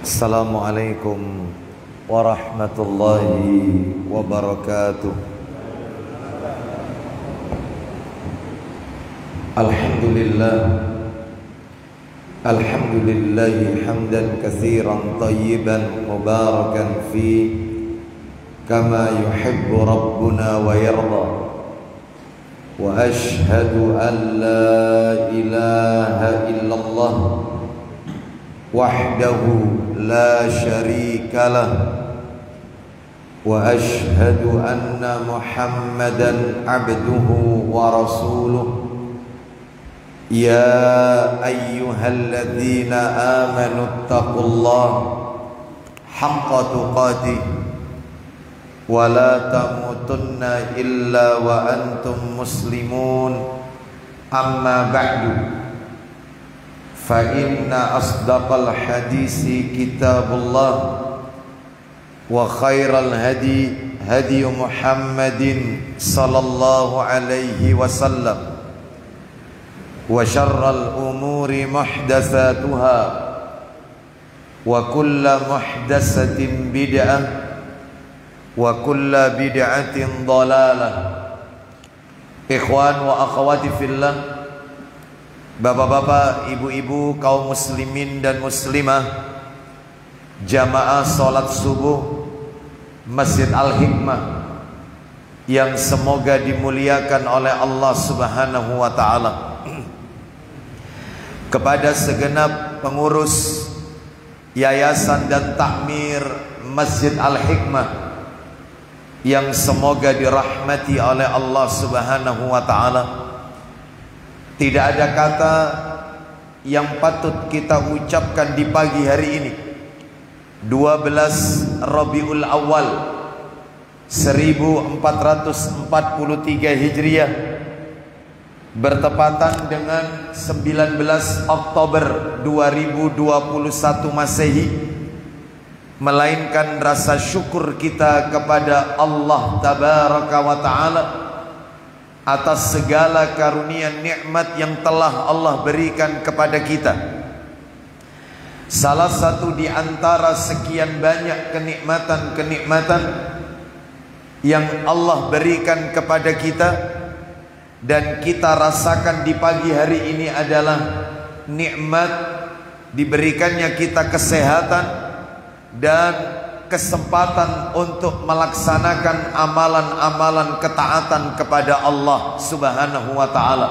Assalamualaikum warahmatullahi wabarakatuh. Alhamdulillahi hamdan katsiran tayyiban mubarakan fi kama yuhibbu rabbuna wa yarda. Wa ashhadu an la ilaha illallah wahdahu la syarika lah wa ashhadu anna Muhammadan abduhu wa rasuluh. Ya ayyuhalladzina amanu taqullaha haqqa tuqatih wa la tamutunna illa wa antum muslimun. Amma ba'du, fa inna asdaqal hadisi kitabullah wa khairal hadi hadi Muhammadin sallallahu alaihi wasallam wa syarral umuri muhdatsatuha wa kullu muhdatsatin bid'ah wa kullu bid'atin dhalalah. Ikhwan wa akhwati fillah, bapak-bapak, ibu-ibu, kaum muslimin dan muslimah, jamaah salat subuh Masjid Al-Hikmah yang semoga dimuliakan oleh Allah Subhanahu wa taala. Kepada segenap pengurus yayasan dan takmir Masjid Al-Hikmah yang semoga dirahmati oleh Allah Subhanahu wa taala, tidak ada kata yang patut kita ucapkan di pagi hari ini 12 Rabiul Awal 1443 Hijriah, bertepatan dengan 19 Oktober 2021 Masehi, melainkan rasa syukur kita kepada Allah Tabaraka wa Ta'ala atas segala karunia nikmat yang telah Allah berikan kepada kita. Salah satu di antara sekian banyak kenikmatan-kenikmatan yang Allah berikan kepada kita dan kita rasakan di pagi hari ini adalah nikmat diberikannya kita kesehatan dan kesempatan untuk melaksanakan amalan-amalan ketaatan kepada Allah Subhanahu wa taala.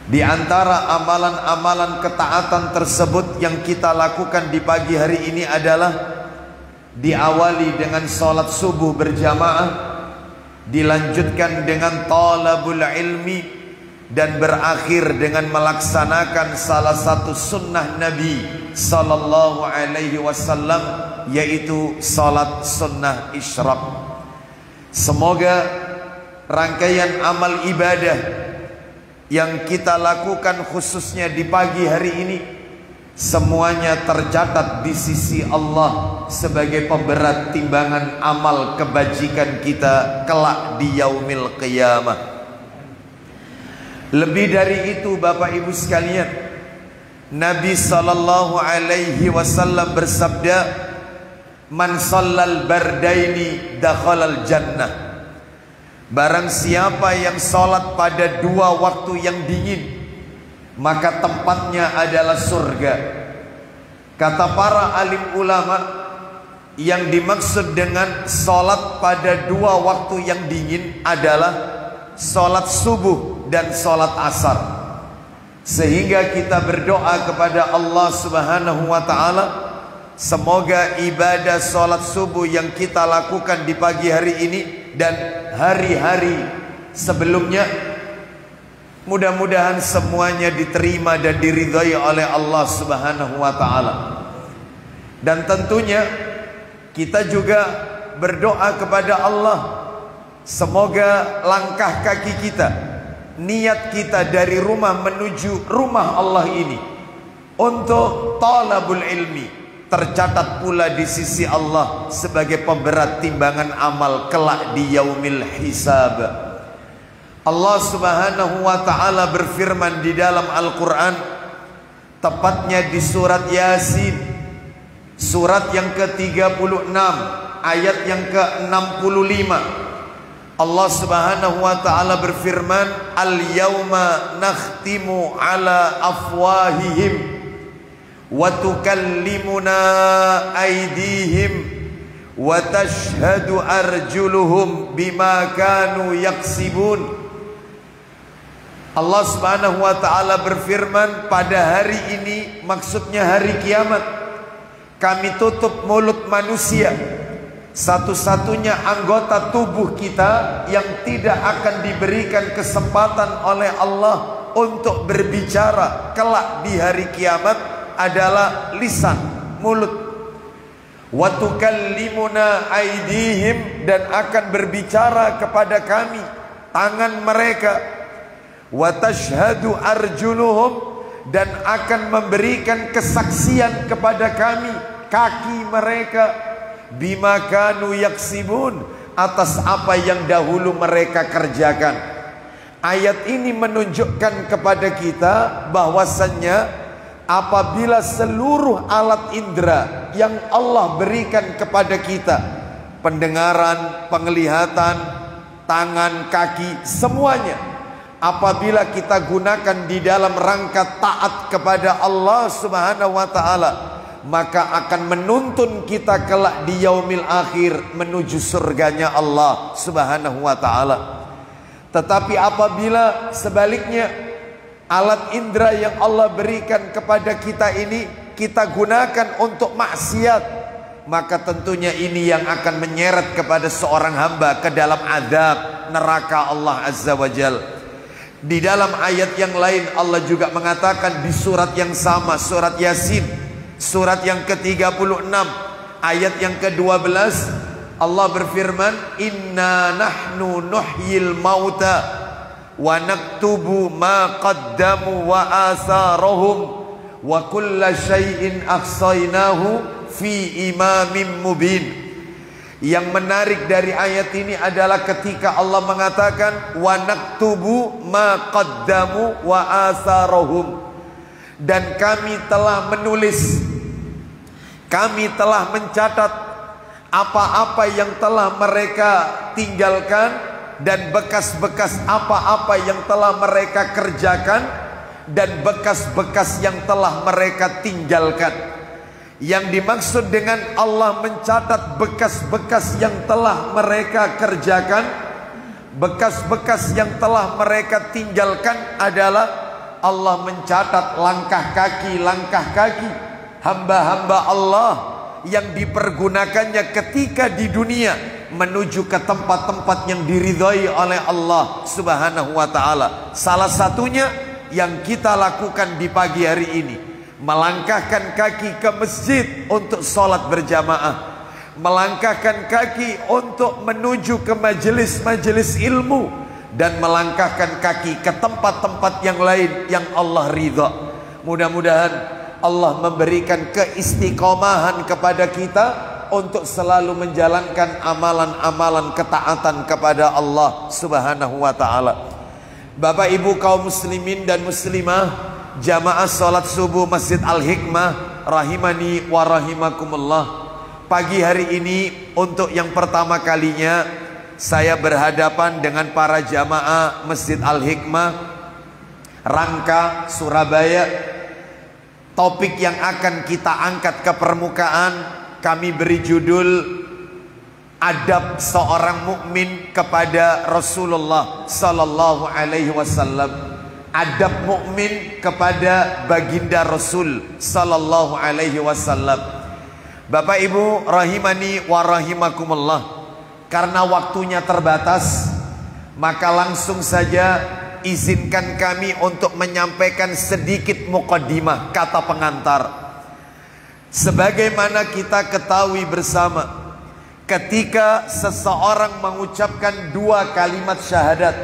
Di antara amalan-amalan ketaatan tersebut yang kita lakukan di pagi hari ini adalah diawali dengan salat subuh berjamaah, dilanjutkan dengan talabul ilmi, dan berakhir dengan melaksanakan salah satu sunnah Nabi sallallahu alaihi wasallam, yaitu salat sunnah isyraq. Semoga rangkaian amal ibadah yang kita lakukan khususnya di pagi hari ini semuanya tercatat di sisi Allah sebagai pemberat timbangan amal kebajikan kita kelak di yaumil qiyamah. Lebih dari itu, Bapak Ibu sekalian, Nabi sallallahu alaihi wasallam bersabda, "Man shallal bardaini dakhalal jannah." Barang siapa yang salat pada dua waktu yang dingin, maka tempatnya adalah surga. Kata para alim ulama, yang dimaksud dengan salat pada dua waktu yang dingin adalah salat subuh dan salat asar. Sehingga kita berdoa kepada Allah Subhanahu wa taala, semoga ibadah salat subuh yang kita lakukan di pagi hari ini dan hari-hari sebelumnya, mudah-mudahan semuanya diterima dan diridhai oleh Allah Subhanahu wa taala. Dan tentunya kita juga berdoa kepada Allah, semoga langkah kaki kita, niat kita dari rumah menuju rumah Allah ini untuk talabul ilmi tercatat pula di sisi Allah sebagai pemberat timbangan amal kelak di yaumil hisab. Allah Subhanahu wa taala berfirman di dalam Al-Qur'an, tepatnya di surat Yasin Surat yang ke-36 ayat yang ke-65. Allah Subhanahu wa taala berfirman, "Al-yauma nakhtimu ala afwahihim wa tukallimuna aydihim wa tashhadu arjuluhum bima kanu yaksibun." Allah Subhanahu wa taala berfirman, pada hari ini, maksudnya hari kiamat, kami tutup mulut manusia, satu-satunya anggota tubuh kita yang tidak akan diberikan kesempatan oleh Allah untuk berbicara kelak di hari kiamat adalah lisan, mulut. Wa tukallimuna aydihim, dan akan berbicara kepada kami tangan mereka. Wa tashhadu arjuluhum, dan akan memberikan kesaksian kepada kami kaki mereka, bima kanu yaksibun, atas apa yang dahulu mereka kerjakan. Ayat ini menunjukkan kepada kita bahwasannya apabila seluruh alat indera yang Allah berikan kepada kita, pendengaran, penglihatan, tangan, kaki, semuanya, apabila kita gunakan di dalam rangka taat kepada Allah Subhanahu wa taala, maka akan menuntun kita kelak di yaumil akhir menuju surganya Allah Subhanahu wa taala. Tetapi apabila sebaliknya alat indera yang Allah berikan kepada kita ini kita gunakan untuk maksiat, maka tentunya ini yang akan menyeret kepada seorang hamba ke dalam azab neraka Allah Azza wa Jalla. Di dalam ayat yang lain Allah juga mengatakan di surat yang sama, surat Yasin, surat yang ke-36 ayat yang ke-12, Allah berfirman, "Inna nahnu nuhyil mauta wa naktubu ma qaddamu wa atharahum wa kulla syai'in ahsaynahu fi imamin mubin." Yang menarik dari ayat ini adalah ketika Allah mengatakan wa naktubu ma qaddamu wa atharahum, dan kami telah menulis, kami telah mencatat apa-apa yang telah mereka tinggalkan dan bekas-bekas apa-apa yang telah mereka kerjakan dan bekas-bekas yang telah mereka tinggalkan. Yang dimaksud dengan Allah mencatat bekas-bekas yang telah mereka kerjakan, bekas-bekas yang telah mereka tinggalkan adalah Allah mencatat langkah kaki hamba-hamba Allah yang dipergunakannya ketika di dunia menuju ke tempat-tempat yang diridhai oleh Allah Subhanahu wa taala. Salah satunya yang kita lakukan di pagi hari ini, melangkahkan kaki ke masjid untuk sholat berjamaah, melangkahkan kaki untuk menuju ke majelis-majelis ilmu, dan melangkahkan kaki ke tempat-tempat yang lain yang Allah ridha. Mudah-mudahan Allah memberikan keistiqomahan kepada kita untuk selalu menjalankan amalan-amalan ketaatan kepada Allah Subhanahu wa taala. Bapak Ibu kaum muslimin dan muslimah, jamaah salat subuh Masjid Al-Hikmah rahimani wa rahimakumullah. Pagi hari ini untuk yang pertama kalinya saya berhadapan dengan para jamaah Masjid Al-Hikmah Rangka, Surabaya. Topik yang akan kita angkat ke permukaan kami beri judul adab seorang mukmin kepada Rasulullah sallallahu alaihi wasallam. Adab mukmin kepada baginda Rasul sallallahu alaihi wasallam. Bapak Ibu rahimani wa rahimakumullah, karena waktunya terbatas, maka langsung saja izinkan kami untuk menyampaikan sedikit muqaddimah, kata pengantar. Sebagaimana kita ketahui bersama, ketika seseorang mengucapkan dua kalimat syahadat,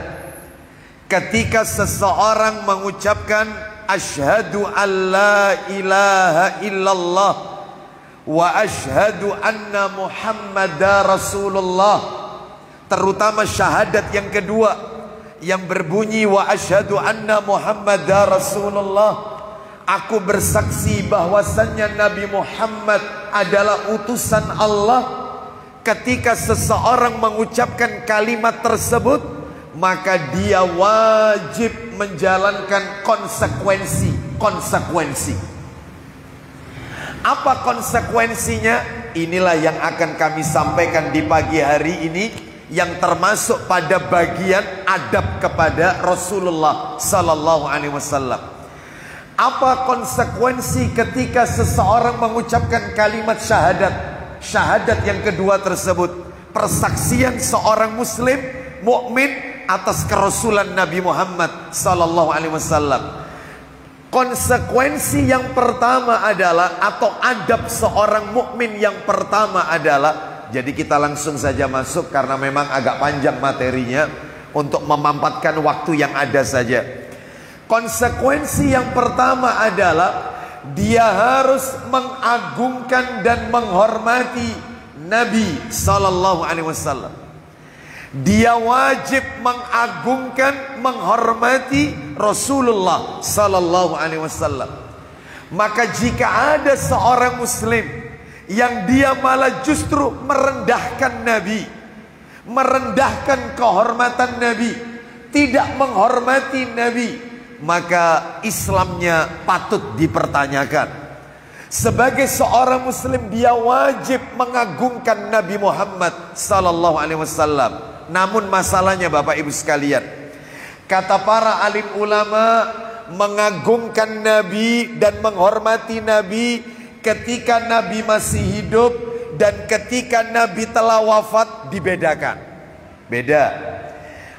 ketika seseorang mengucapkan asyhadu an la ilaha illallah wa asyhadu anna muhammadar rasulullah, terutama syahadat yang kedua yang berbunyi wa asyhadu anna muhammadar rasulullah, Aku bersaksi bahwasannya Nabi Muhammad adalah utusan Allah. Ketika seseorang mengucapkan kalimat tersebut, maka dia wajib menjalankan konsekuensi. Apa konsekuensinya? Inilah yang akan kami sampaikan di pagi hari ini, yang termasuk pada bagian adab kepada Rasulullah sallallahu alaihi wasallam. Apa konsekuensi ketika seseorang mengucapkan kalimat syahadat? Syahadat yang kedua tersebut, persaksian seorang muslim mukmin atas kerasulan Nabi Muhammad sallallahu alaihi wasallam. Konsekuensi yang pertama adalah, atau adab seorang mukmin yang pertama adalah, jadi kita langsung saja masuk karena memang agak panjang materinya untuk memampatkan waktu yang ada saja. Konsekuensi yang pertama adalah dia harus mengagungkan dan menghormati Nabi sallallahu alaihi wasallam. Dia wajib mengagungkan, menghormati Rasulullah sallallahu alaihi wasallam. Maka jika ada seorang muslim yang dia malah justru merendahkan Nabi, merendahkan kehormatan Nabi, tidak menghormati Nabi, maka Islamnya patut dipertanyakan. Sebagai seorang muslim, dia wajib mengagungkan Nabi Muhammad sallallahu alaihi wasallam. Namun masalahnya Bapak Ibu sekalian, kata para alim ulama, mengagungkan Nabi dan menghormati Nabi ketika Nabi masih hidup dan ketika Nabi telah wafat dibedakan. Beda.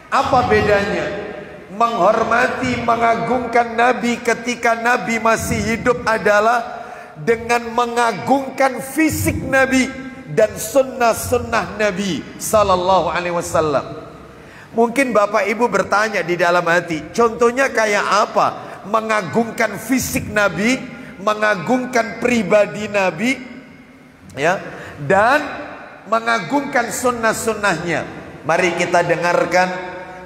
Apa bedanya? Menghormati, mengagungkan Nabi ketika Nabi masih hidup adalah dengan mengagungkan fisik Nabi dan sunnah-sunnah Nabi sallallahu alaihi wasallam. Mungkin Bapak Ibu bertanya di dalam hati, contohnya kayak apa? Mengagungkan fisik Nabi, mengagungkan pribadi Nabi, ya, dan mengagungkan sunnah-sunnahnya. Mari kita dengarkan,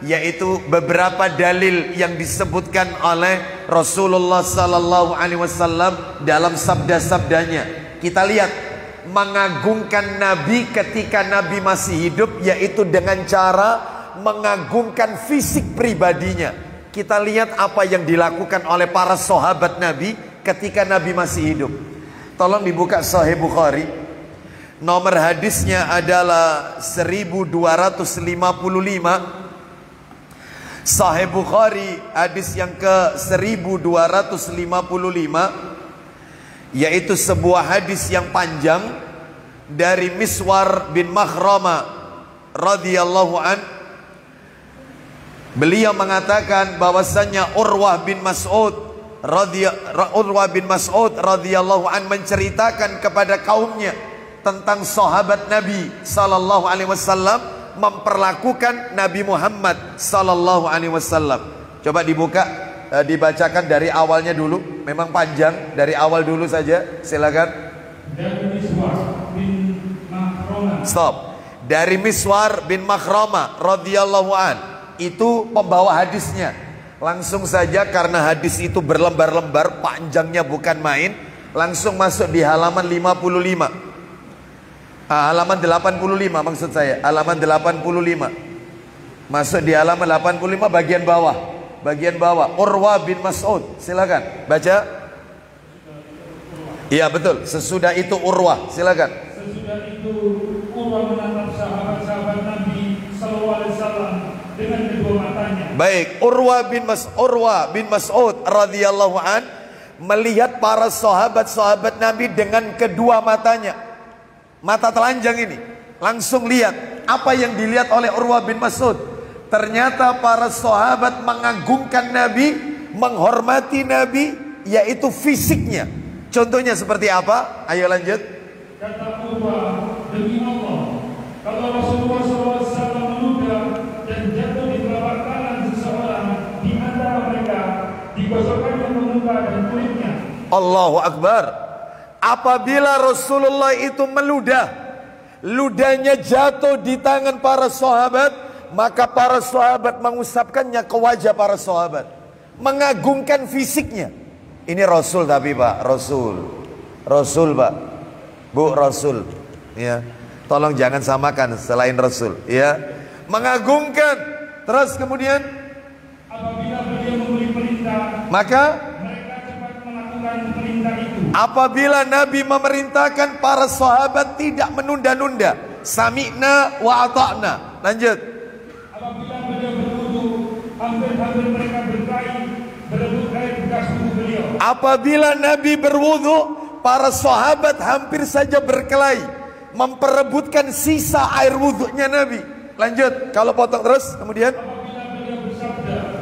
yaitu beberapa dalil yang disebutkan oleh Rasulullah sallallahu alaihi wasallam dalam sabda-sabdanya. Kita lihat, mengagungkan Nabi ketika Nabi masih hidup, yaitu dengan cara mengagungkan fisik pribadinya. Kita lihat apa yang dilakukan oleh para sahabat Nabi ketika Nabi masih hidup. Tolong dibuka Sahih Bukhari. Nomor hadisnya adalah 1255. Sahih Bukhari hadis yang ke 1255, yaitu sebuah hadis yang panjang dari Miswar bin Makhrama radhiyallahu an. Beliau mengatakan bahwasannya Urwah bin Mas'ud radhiyallahu an menceritakan kepada kaumnya tentang sahabat Nabi sallallahu alaihi wasallam memperlakukan Nabi Muhammad sallallahu alaihi wasallam. Coba dibuka, dibacakan dari awalnya dulu. Memang panjang, dari awal dulu saja. Silakan. Dari Miswar bin Makhrama. Stop. Dari Miswar bin Makhrama radhiyallahu an. Itu pembawa hadisnya. Langsung saja, karena hadis itu berlembar-lembar, panjangnya bukan main. Langsung masuk di halaman 55. Halaman 85 maksud saya, halaman 85. Masuk di halaman 85 bagian bawah. Bagian bawah, Urwah bin Mas'ud. Silakan baca. Iya betul, sesudah itu Urwah. Silakan. Sesudah itu Urwah menatap sahabat-sahabat Nabi sallallahu alaihi wasallam dengan kedua matanya. Baik, Urwah bin Mas'ud radhiyallahu an melihat para sahabat-sahabat Nabi dengan kedua matanya. Mata telanjang ini, langsung lihat. Apa yang dilihat oleh Urwah bin Mas'ud? Ternyata para sahabat mengagungkan Nabi, menghormati Nabi, yaitu fisiknya. Contohnya seperti apa? Ayo lanjut. Kata Urwah, demi Allah, kalau Rasulullah SAW meludah dan jatuh di telapak tangan seseorang di antara mereka, digosokkannya muka dan kulitnya. Allahu Akbar. Apabila Rasulullah itu meludah, ludahnya jatuh di tangan para sahabat, maka para sahabat mengusapkannya ke wajah para sahabat, mengagungkan fisiknya. Ini Rasul tapi Pak, Rasul Pak, Bu, Rasul. Ya, tolong jangan samakan selain Rasul. Ya, mengagungkan. Terus kemudian, apabila beliau memberi perintah, maka mereka cepat melakukan perintah itu. Apabila Nabi memerintahkan, para sahabat tidak menunda-nunda. Sami'na wa ata'na. Lanjut. Apabila beliau berwudu, hampir-hampir mereka berkelahi berebut air bekas wudu beliau. Apabila Nabi berwudu, para sahabat hampir saja berkelahi memperebutkan sisa air wudunya Nabi. Lanjut, kalau potong terus kemudian.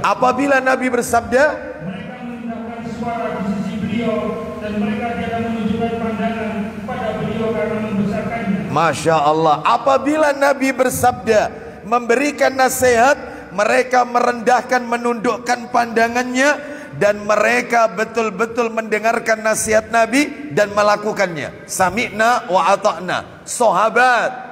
Apabila Nabi bersabda, mereka menendangkan suara di sisi beliau dan mereka tidak menunjukkan pandangan pada beliau karena membesarkannya. Masya Allah. Apabila Nabi bersabda, memberikan nasihat, mereka merendahkan, menundukkan pandangannya, dan mereka betul-betul mendengarkan nasihat Nabi dan melakukannya. Sami'na wa ata'na. Sahabat.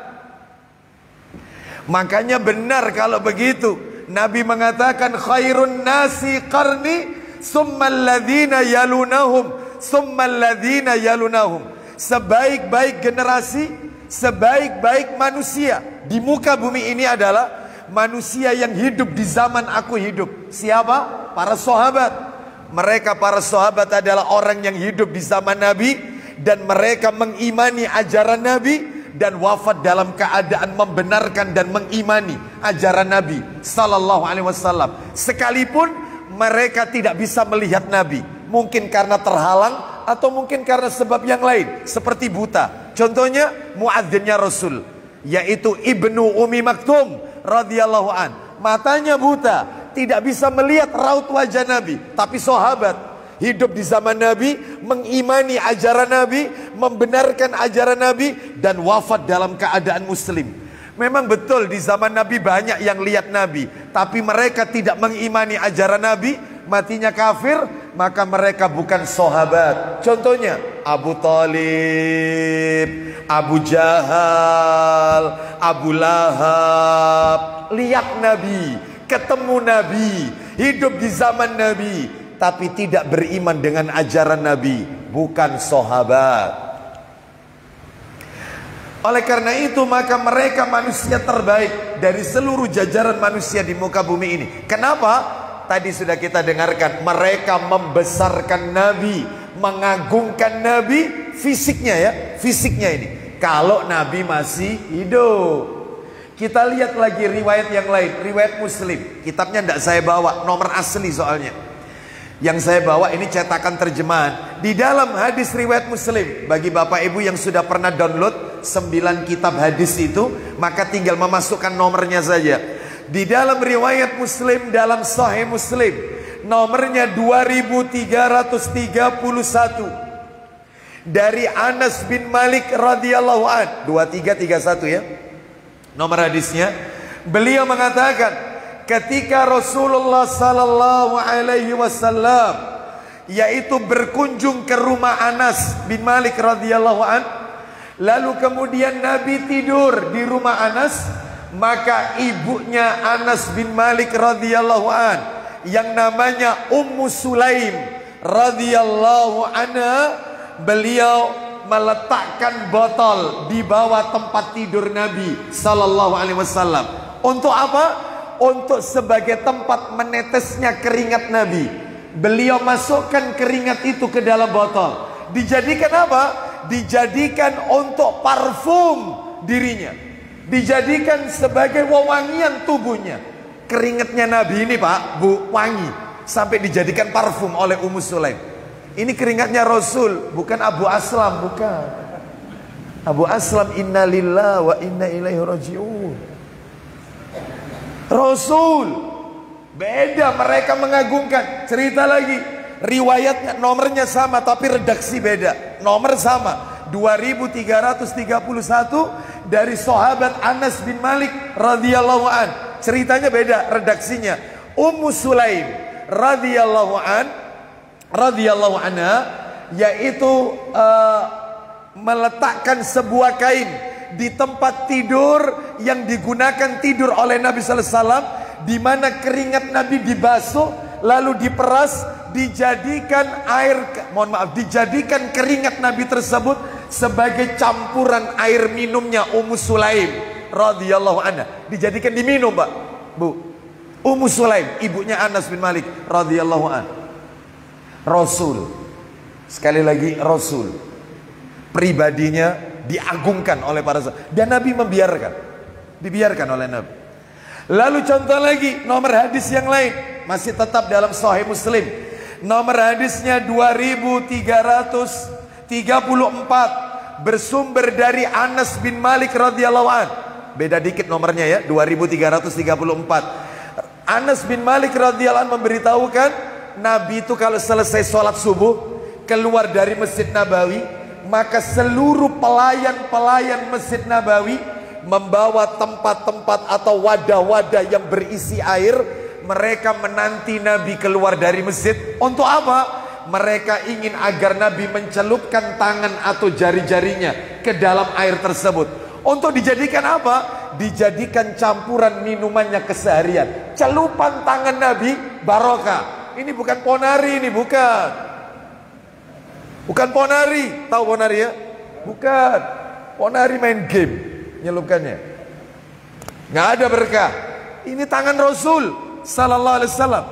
Makanya benar kalau begitu. Nabi mengatakan khairun nasi qarni summal ladzina yalunahum summal ladzina yalunahum. Sebaik-baik generasi, sebaik-baik manusia di muka bumi ini adalah manusia yang hidup di zaman aku hidup. Siapa? Para sahabat. Mereka para sahabat adalah orang yang hidup di zaman Nabi dan mereka mengimani ajaran Nabi dan wafat dalam keadaan membenarkan dan mengimani ajaran Nabi sallallahu alaihi wasallam. Sekalipun mereka tidak bisa melihat Nabi, mungkin karena terhalang atau mungkin karena sebab yang lain, seperti buta. Contohnya muadzinnya Rasul, yaitu Ibnu Ummi Maktum radhiyallahu an. Matanya buta, tidak bisa melihat raut wajah Nabi, tapi sahabat hidup di zaman Nabi, mengimani ajaran Nabi, membenarkan ajaran Nabi, dan wafat dalam keadaan muslim. Memang betul di zaman Nabi banyak yang lihat Nabi, tapi mereka tidak mengimani ajaran Nabi, matinya kafir, maka mereka bukan sahabat. Contohnya Abu Thalib, Abu Jahal, Abu Lahab. Lihat Nabi, ketemu Nabi, hidup di zaman Nabi, tapi tidak beriman dengan ajaran Nabi, bukan sahabat. Oleh karena itu maka mereka manusia terbaik dari seluruh jajaran manusia di muka bumi ini. Kenapa? Tadi sudah kita dengarkan, mereka membesarkan Nabi, mengagungkan Nabi, fisiknya ya, fisiknya ini. Kalau Nabi masih hidup. Kita lihat lagi riwayat yang lain, riwayat Muslim. Kitabnya tidak saya bawa, nomor asli soalnya. Yang saya bawa ini cetakan terjemahan. Di dalam hadis riwayat Muslim, bagi bapak ibu yang sudah pernah download 9 kitab hadis itu, maka tinggal memasukkan nomornya saja. Di dalam riwayat Muslim, dalam Sahih Muslim, nomornya 2331, dari Anas bin Malik radhiyallahu an. 2331 ya nomor hadisnya. Beliau mengatakan, ketika Rasulullah sallallahu alaihi wasallam yaitu berkunjung ke rumah Anas bin Malik radhiyallahu an, lalu kemudian Nabi tidur di rumah Anas, maka ibunya Anas bin Malik radhiyallahu an yang namanya Ummu Sulaim radhiyallahu anha, beliau meletakkan botol di bawah tempat tidur Nabi sallallahu alaihi wasallam. Untuk apa? Untuk sebagai tempat menetesnya keringat Nabi. Beliau masukkan keringat itu ke dalam botol. Dijadikan apa? Dijadikan untuk parfum dirinya. Dijadikan sebagai wewangian tubuhnya. Keringatnya Nabi ini Pak, Bu, wangi. Sampai dijadikan parfum oleh Ummu Sulaim. Ini keringatnya Rasul, bukan Abu Aslam, bukan. Abu Aslam inna lillahi wa inna ilaihi raji'un. Rasul beda, mereka mengagungkan. Cerita lagi, riwayatnya nomornya sama tapi redaksi beda. Nomor sama 2331 dari sahabat Anas bin Malik radhiyallahu an. Ceritanya beda redaksinya. Ummu Sulaim radhiyallahu anha yaitu meletakkan sebuah kain di tempat tidur yang digunakan tidur oleh Nabi sallallahu alaihi wasallam, di mana keringat Nabi dibasuh lalu diperas dijadikan dijadikan keringat Nabi tersebut sebagai campuran air minumnya Ummu Sulaim radhiyallahu anha. Dijadikan diminum, Pak, Bu. Ummu Sulaim, ibunya Anas bin Malik radhiyallahu anha. Rasul, sekali lagi Rasul, pribadinya diagungkan oleh para sahabat, dan Nabi dibiarkan oleh Nabi. Lalu contoh lagi, nomor hadis yang lain, masih tetap dalam Sahih Muslim. Nomor hadisnya 2334, bersumber dari Anas bin Malik radhiyallahu an. Beda dikit nomornya ya, 2334. Anas bin Malik radhiyallahu an memberitahukan, Nabi itu kalau selesai sholat subuh keluar dari Masjid Nabawi, maka seluruh pelayan-pelayan Masjid Nabawi membawa tempat-tempat atau wadah-wadah yang berisi air. Mereka menanti Nabi keluar dari masjid. Untuk apa? Mereka ingin agar Nabi mencelupkan tangan atau jari-jarinya ke dalam air tersebut. Untuk dijadikan apa? Dijadikan campuran minumannya keseharian. Celupan tangan Nabi barokah. Ini bukan ponari, ini bukan. Bukan ponari. Tahu ponari ya? Bukan. Ponari main game nyelupkannya, nggak ada berkah. Ini tangan Rasul sallallahu alaihi wasallam.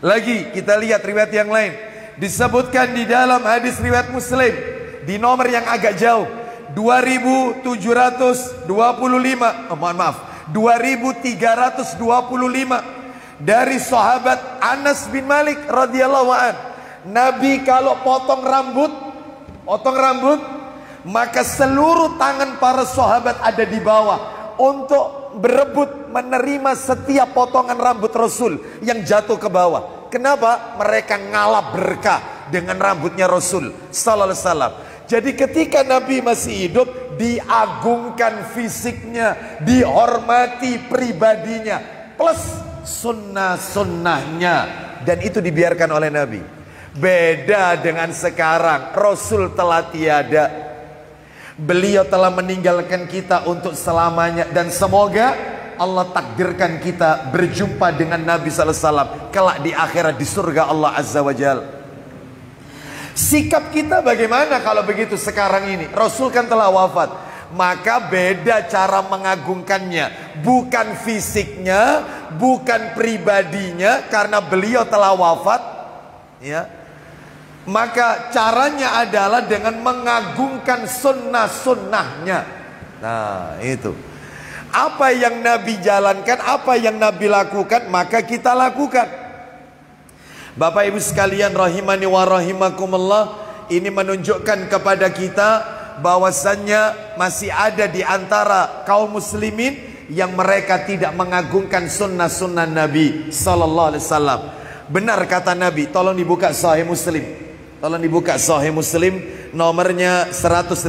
Lagi kita lihat riwayat yang lain, disebutkan di dalam hadis riwayat Muslim di nomor yang agak jauh, 2725, 2325 dari sahabat Anas bin Malik radhiyallahu an. Nabi kalau potong rambut, maka seluruh tangan para sahabat ada di bawah untuk berebut menerima setiap potongan rambut Rasul yang jatuh ke bawah. Kenapa? Mereka ngalah berkah dengan rambutnya Rasul sallallahu alaihi wasallam. Jadi ketika Nabi masih hidup, diagungkan fisiknya, dihormati pribadinya, plus sunnah-sunnahnya, dan itu dibiarkan oleh Nabi. Beda dengan sekarang, Rasul telah tiada. Beliau telah meninggalkan kita untuk selamanya, dan semoga Allah takdirkan kita berjumpa dengan Nabi sallallahu alaihi wasallam kelak di akhirat di surga Allah azza wa jalla. Sikap kita bagaimana kalau begitu sekarang ini? Rasul kan telah wafat, maka beda cara mengagungkannya, bukan fisiknya, bukan pribadinya, karena beliau telah wafat, ya. Maka caranya adalah dengan mengagungkan sunnah-sunnahnya. Nah itu, apa yang Nabi jalankan, apa yang Nabi lakukan, maka kita lakukan. Bapak ibu sekalian rahimani wa rahimakumullah, ini menunjukkan kepada kita bahwasannya masih ada di antara kaum muslimin yang mereka tidak mengagungkan sunnah-sunnah Nabi sallallahu alaihi wasallam. Benar kata Nabi, tolong dibuka Sahih Muslim. Tolong dibuka Sahih Muslim nomornya 118.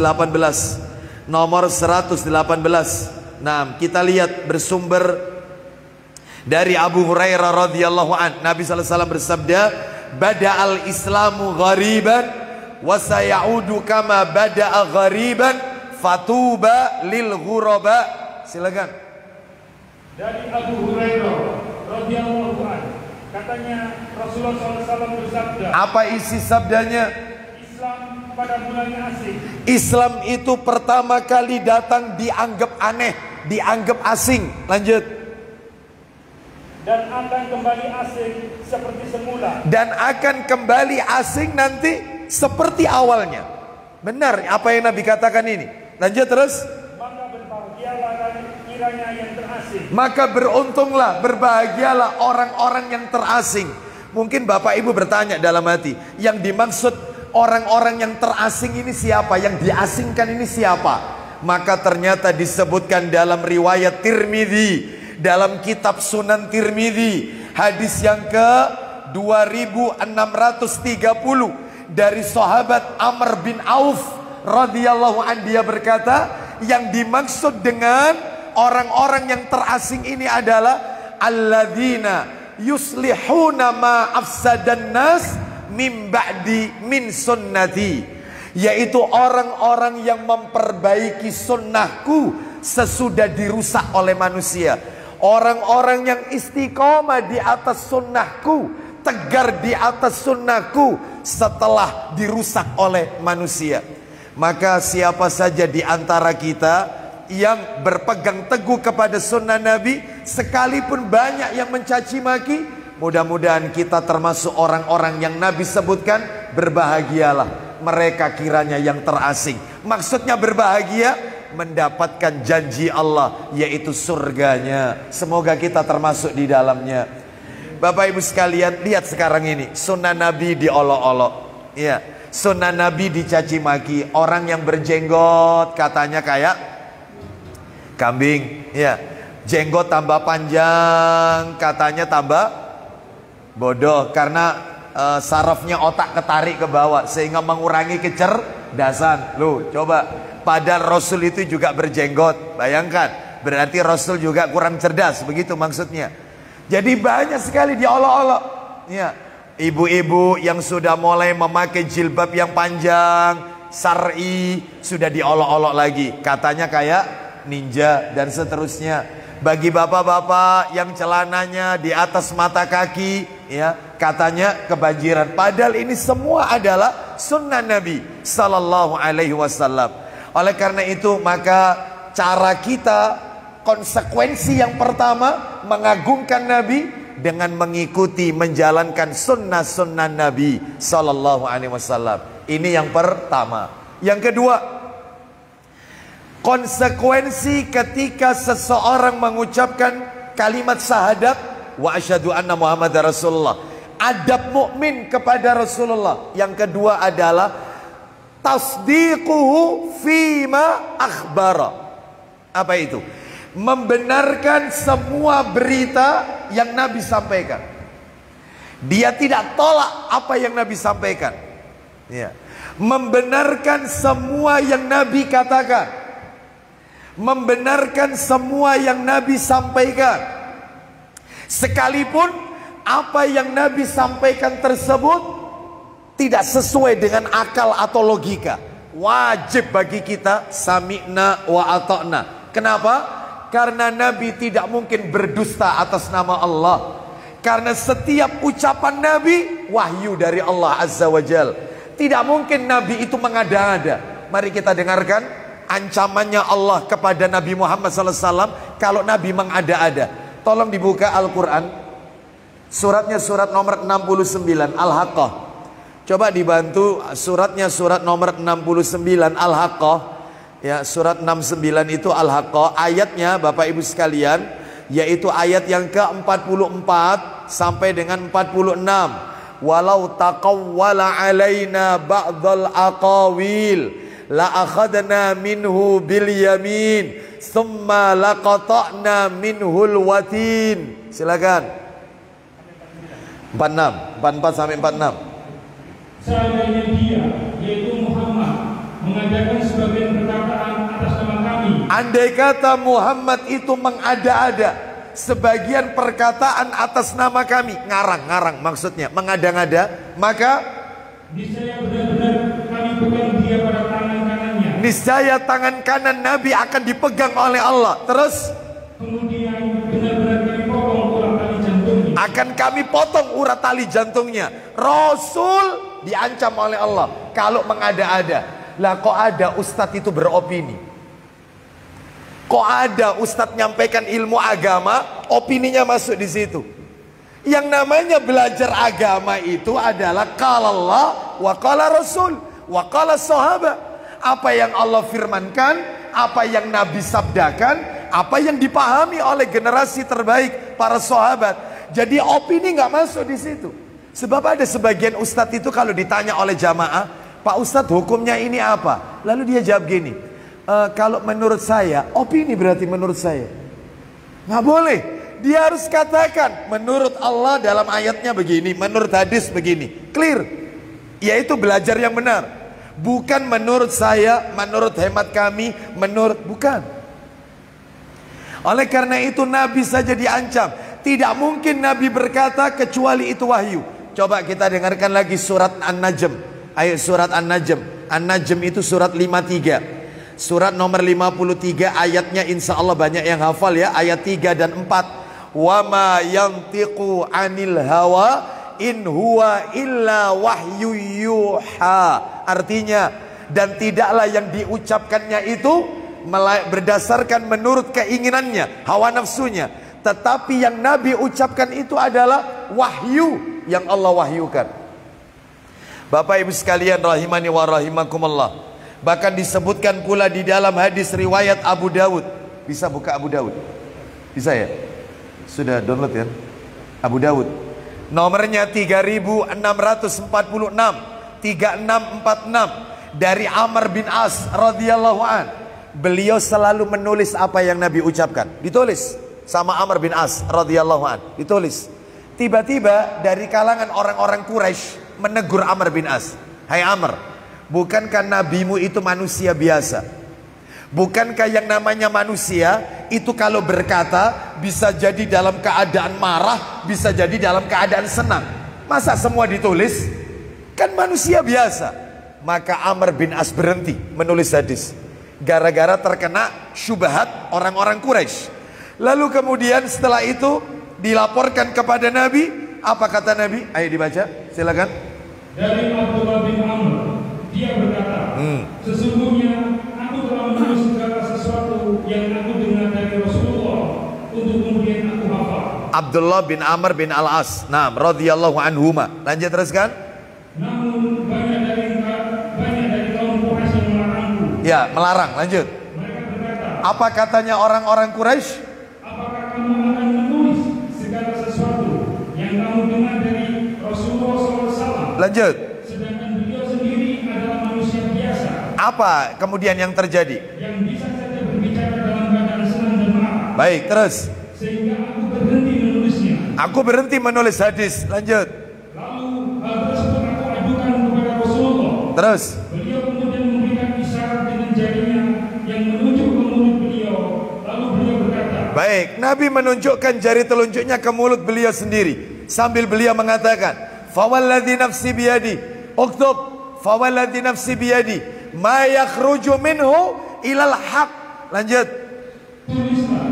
Nomor 118. Nah, kita lihat bersumber dari Abu Hurairah radhiyallahu an. Nabi sallallahu alaihi wasallam bersabda, "Bada'al Islamu ghariban wa sayaudu kama bada'a ghariban fatuba lil ghuraba." Silakan. Dari Abu Hurairah radhiyallahu an, katanya Rasulullah SAW bersabda. Apa isi sabdanya? Islam pada mulanya asing. Islam itu pertama kali datang dianggap aneh, dianggap asing. Lanjut. Dan akan kembali asing seperti semula. Dan akan kembali asing nanti seperti awalnya. Benar apa yang Nabi katakan ini. Lanjut terus. Maka berbahagialah kiranya yang terasing. Maka beruntunglah, berbahagialah orang-orang yang terasing. Mungkin Bapak Ibu bertanya dalam hati, yang dimaksud orang-orang yang terasing ini siapa? Yang diasingkan ini siapa? Maka ternyata disebutkan dalam riwayat Tirmidzi, dalam kitab Sunan Tirmidzi, hadis yang ke 2630 dari sahabat Amr bin Auf radhiyallahu an, dia berkata, yang dimaksud dengan orang-orang yang terasing ini adalah alladzina yuslihuna ma afsadan nas min ba'di min sunnati, yaitu orang-orang yang memperbaiki sunnahku sesudah dirusak oleh manusia. Orang-orang yang istiqomah di atas sunnahku tegar di atas sunnahku setelah dirusak oleh manusia. Maka siapa saja di antara kita yang berpegang teguh kepada sunnah Nabi, sekalipun banyak yang mencaci maki, mudah-mudahan kita termasuk orang-orang yang Nabi sebutkan, berbahagialah mereka kiranya yang terasing. Maksudnya berbahagia, mendapatkan janji Allah, yaitu surganya. Semoga kita termasuk di dalamnya. Bapak ibu sekalian, lihat sekarang ini, sunnah Nabi diolok-olok, ya, sunnah Nabi dicaci maki. Orang yang berjenggot katanya kayak kambing, ya, jenggot tambah panjang katanya tambah bodoh, karena sarafnya otak ketarik ke bawah sehingga mengurangi kecerdasan. Loh, coba, padahal Rasul itu juga berjenggot, bayangkan, berarti Rasul juga kurang cerdas, begitu maksudnya. Jadi banyak sekali diolok-olok, ya. Ibu-ibu yang sudah mulai memakai jilbab yang panjang, syar'i, sudah diolok-olok lagi, katanya kayak ninja dan seterusnya. Bagi bapak-bapak yang celananya di atas mata kaki, ya, katanya kebanjiran. Padahal ini semua adalah sunnah Nabi Sallallahu Alaihi Wasallam. Oleh karena itu, maka cara kita, konsekuensi yang pertama, mengagungkan Nabi dengan mengikuti, menjalankan sunnah-sunnah Nabi Sallallahu Alaihi Wasallam. Ini yang pertama. Yang kedua, konsekuensi ketika seseorang mengucapkan kalimat syahadat wa asyhadu anna Muhammadar Rasulullah, adab mukmin kepada Rasulullah. Yang kedua adalah tasdiquhu fima akhbara. Apa itu? Membenarkan semua berita yang Nabi sampaikan. Dia tidak tolak apa yang Nabi sampaikan, ya. Membenarkan semua yang Nabi katakan, membenarkan semua yang Nabi sampaikan, sekalipun apa yang Nabi sampaikan tersebut tidak sesuai dengan akal atau logika. Wajib bagi kita sami'na wa ata'na. Kenapa? Karena Nabi tidak mungkin berdusta atas nama Allah. Karena setiap ucapan Nabi wahyu dari Allah Azza wa Jal. Tidak mungkin Nabi itu mengada-ada. Mari kita dengarkan ancamannya Allah kepada Nabi Muhammad SAW kalau Nabi mengada-ada. Tolong dibuka Al-Quran, suratnya surat nomor 69 Al-Haqqah. Coba dibantu, suratnya surat nomor 69 Al-Haqqah. Ya, surat 69 itu Al-Haqqah. Ayatnya Bapak Ibu sekalian, yaitu ayat yang ke-44 sampai dengan 46. Walau taqawwala alaina ba'dal aqawil la akhadna minhu bil yamin thumma laqata'na minhul watin. Silakan. 46, 44 sampai 46. Seandainya dia, yaitu Muhammad, mengadakan sebagian perkataan atas nama kami. Andai kata Muhammad itu mengada-ada sebagian perkataan atas nama kami, ngarang-ngarang maksudnya, mengada-ngada, maka niscaya benar-benar kami pegang dia pada tangan kanannya. Niscaya tangan kanan Nabi akan dipegang oleh Allah. Terus kemudian benar-benar kami potong urat tali jantungnya. Akan kami potong urat tali jantungnya. Rasul diancam oleh Allah kalau mengada-ada. Lah kok ada ustadz itu beropini? Kok ada ustadz nyampaikan ilmu agama, opininya masuk di situ? Yang namanya belajar agama itu adalah qala Allah wa qala Rasul wa qala sahabat. Apa yang Allah firmankan, apa yang Nabi sabdakan, apa yang dipahami oleh generasi terbaik para sahabat. Jadi opini nggak masuk di situ. Sebab ada sebagian ustadz itu kalau ditanya oleh jamaah, Pak Ustadz hukumnya ini apa? Lalu dia jawab gini, kalau menurut saya, opini berarti menurut saya. Nggak boleh. Dia harus katakan menurut Allah dalam ayatnya begini, menurut hadis begini. Clear. Yaitu belajar yang benar. Bukan menurut saya, menurut hemat kami, menurut, bukan. Oleh karena itu Nabi saja diancam. Tidak mungkin Nabi berkata kecuali itu wahyu. Coba kita dengarkan lagi surat An-Najm. Ayat surat An-Najm. An-Najm itu surat 53. Surat nomor 53 ayatnya insya Allah banyak yang hafal ya. Ayat 3 dan 4. Wa ma yantiqu anil hawa in huwa illa wahyu yuha. Artinya, dan tidaklah yang diucapkannya itu berdasarkan menurut keinginannya, hawa nafsunya, tetapi yang Nabi ucapkan itu adalah wahyu yang Allah wahyukan. Bapak Ibu sekalian rahimani wa rahimakumullah. Bahkan disebutkan pula di dalam hadis riwayat Abu Dawud. Bisa buka Abu Dawud? Bisa ya? Sudah download kan? Abu Dawud. Nomornya 3646, 3646 dari Amr bin As radhiyallahu an. Beliau selalu menulis apa yang Nabi ucapkan. Ditulis sama Amr bin As radhiyallahu an. Ditulis. Tiba-tiba dari kalangan orang-orang Quraisy menegur Amr bin As. Hai Amr, bukankah nabimu itu manusia biasa? Bukankah yang namanya manusia itu kalau berkata bisa jadi dalam keadaan marah, bisa jadi dalam keadaan senang? Masa semua ditulis? Kan manusia biasa. Maka Amr bin As berhenti menulis hadis, gara-gara terkena syubhat orang-orang Quraisy. Lalu kemudian setelah itu dilaporkan kepada Nabi. Apa kata Nabi? Ayo dibaca, silakan. Dari Abdullah bin Amr, dia berkata, sesungguhnya aku telah menulis segala sesuatu yang aku dengar dari Rasulullah untuk kemudian aku hafal. Abdullah bin Amr bin Al-As, radhiyallahu anhuma. Lanjut teruskan. Namun banyak dari kaum Quraisy yang melarangku. Ya, melarang. Lanjut. Mereka berkata, apa katanya orang-orang Quraisy? Apakah kamu akan menulis segala sesuatu yang kamu dengar dari Rasulullah SAW? Lanjut. Sedangkan beliau sendiri adalah manusia biasa. Apa kemudian yang terjadi? Yang bisa saja berbicara dalam keadaan senang dan marah. Baik, terus. Sehingga aku berhenti menulisnya. Aku berhenti menulis hadis. Lanjut. Lalu hal tersebut aku adukan kepada Rasulullah. Terus. Beliau kemudian memberikan isyarat dengan jarinya yang menunjuk ke mulut beliau. Lalu beliau berkata. Baik, Nabi menunjukkan jari telunjuknya ke mulut beliau sendiri sambil beliau mengatakan, fawalladzi nafsi biyadi, uktub, fawalladzi nafsi biyadi, ma yakhruju minhu ilal haq. Lanjut.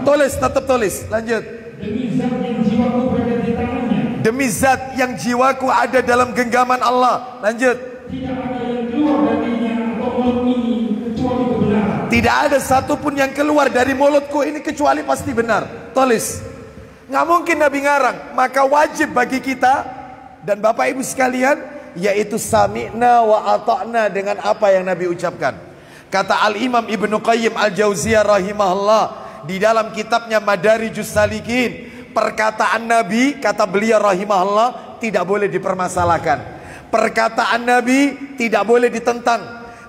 Tulis, tetap tulis. Lanjut. Demi zat yang jiwaku berada di tangannya. Demi zat yang jiwaku ada dalam genggaman Allah. Lanjut. Tidak ada yang keluar darinya atau mulut ini kecuali kebenaran. Tidak ada satupun yang keluar dari mulutku ini kecuali pasti benar. Tulis. Nggak mungkin Nabi ngarang. Maka wajib bagi kita dan Bapak Ibu sekalian, yaitu sami'na wa ata'na dengan apa yang Nabi ucapkan. Kata Al-Imam Ibnu Qayyim Al-Jauziyah rahimahullah di dalam kitabnya Madarijus Salikin, perkataan Nabi, kata beliau rahimahullah, tidak boleh dipermasalahkan. Perkataan Nabi tidak boleh ditentang.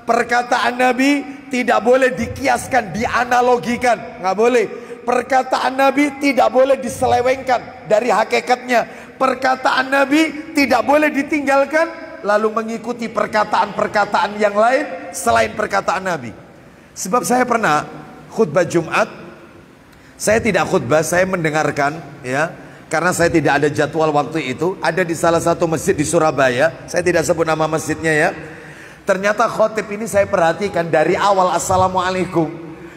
Perkataan Nabi tidak boleh dikiaskan, dianalogikan, nggak boleh. Perkataan Nabi tidak boleh diselewengkan dari hakikatnya. Perkataan Nabi tidak boleh ditinggalkan lalu mengikuti perkataan-perkataan yang lain selain perkataan Nabi. Sebab saya pernah khutbah Jumat, saya tidak khutbah, saya mendengarkan ya, karena saya tidak ada jadwal waktu itu. Ada di salah satu masjid di Surabaya, saya tidak sebut nama masjidnya ya. Ternyata khotib ini saya perhatikan dari awal assalamualaikum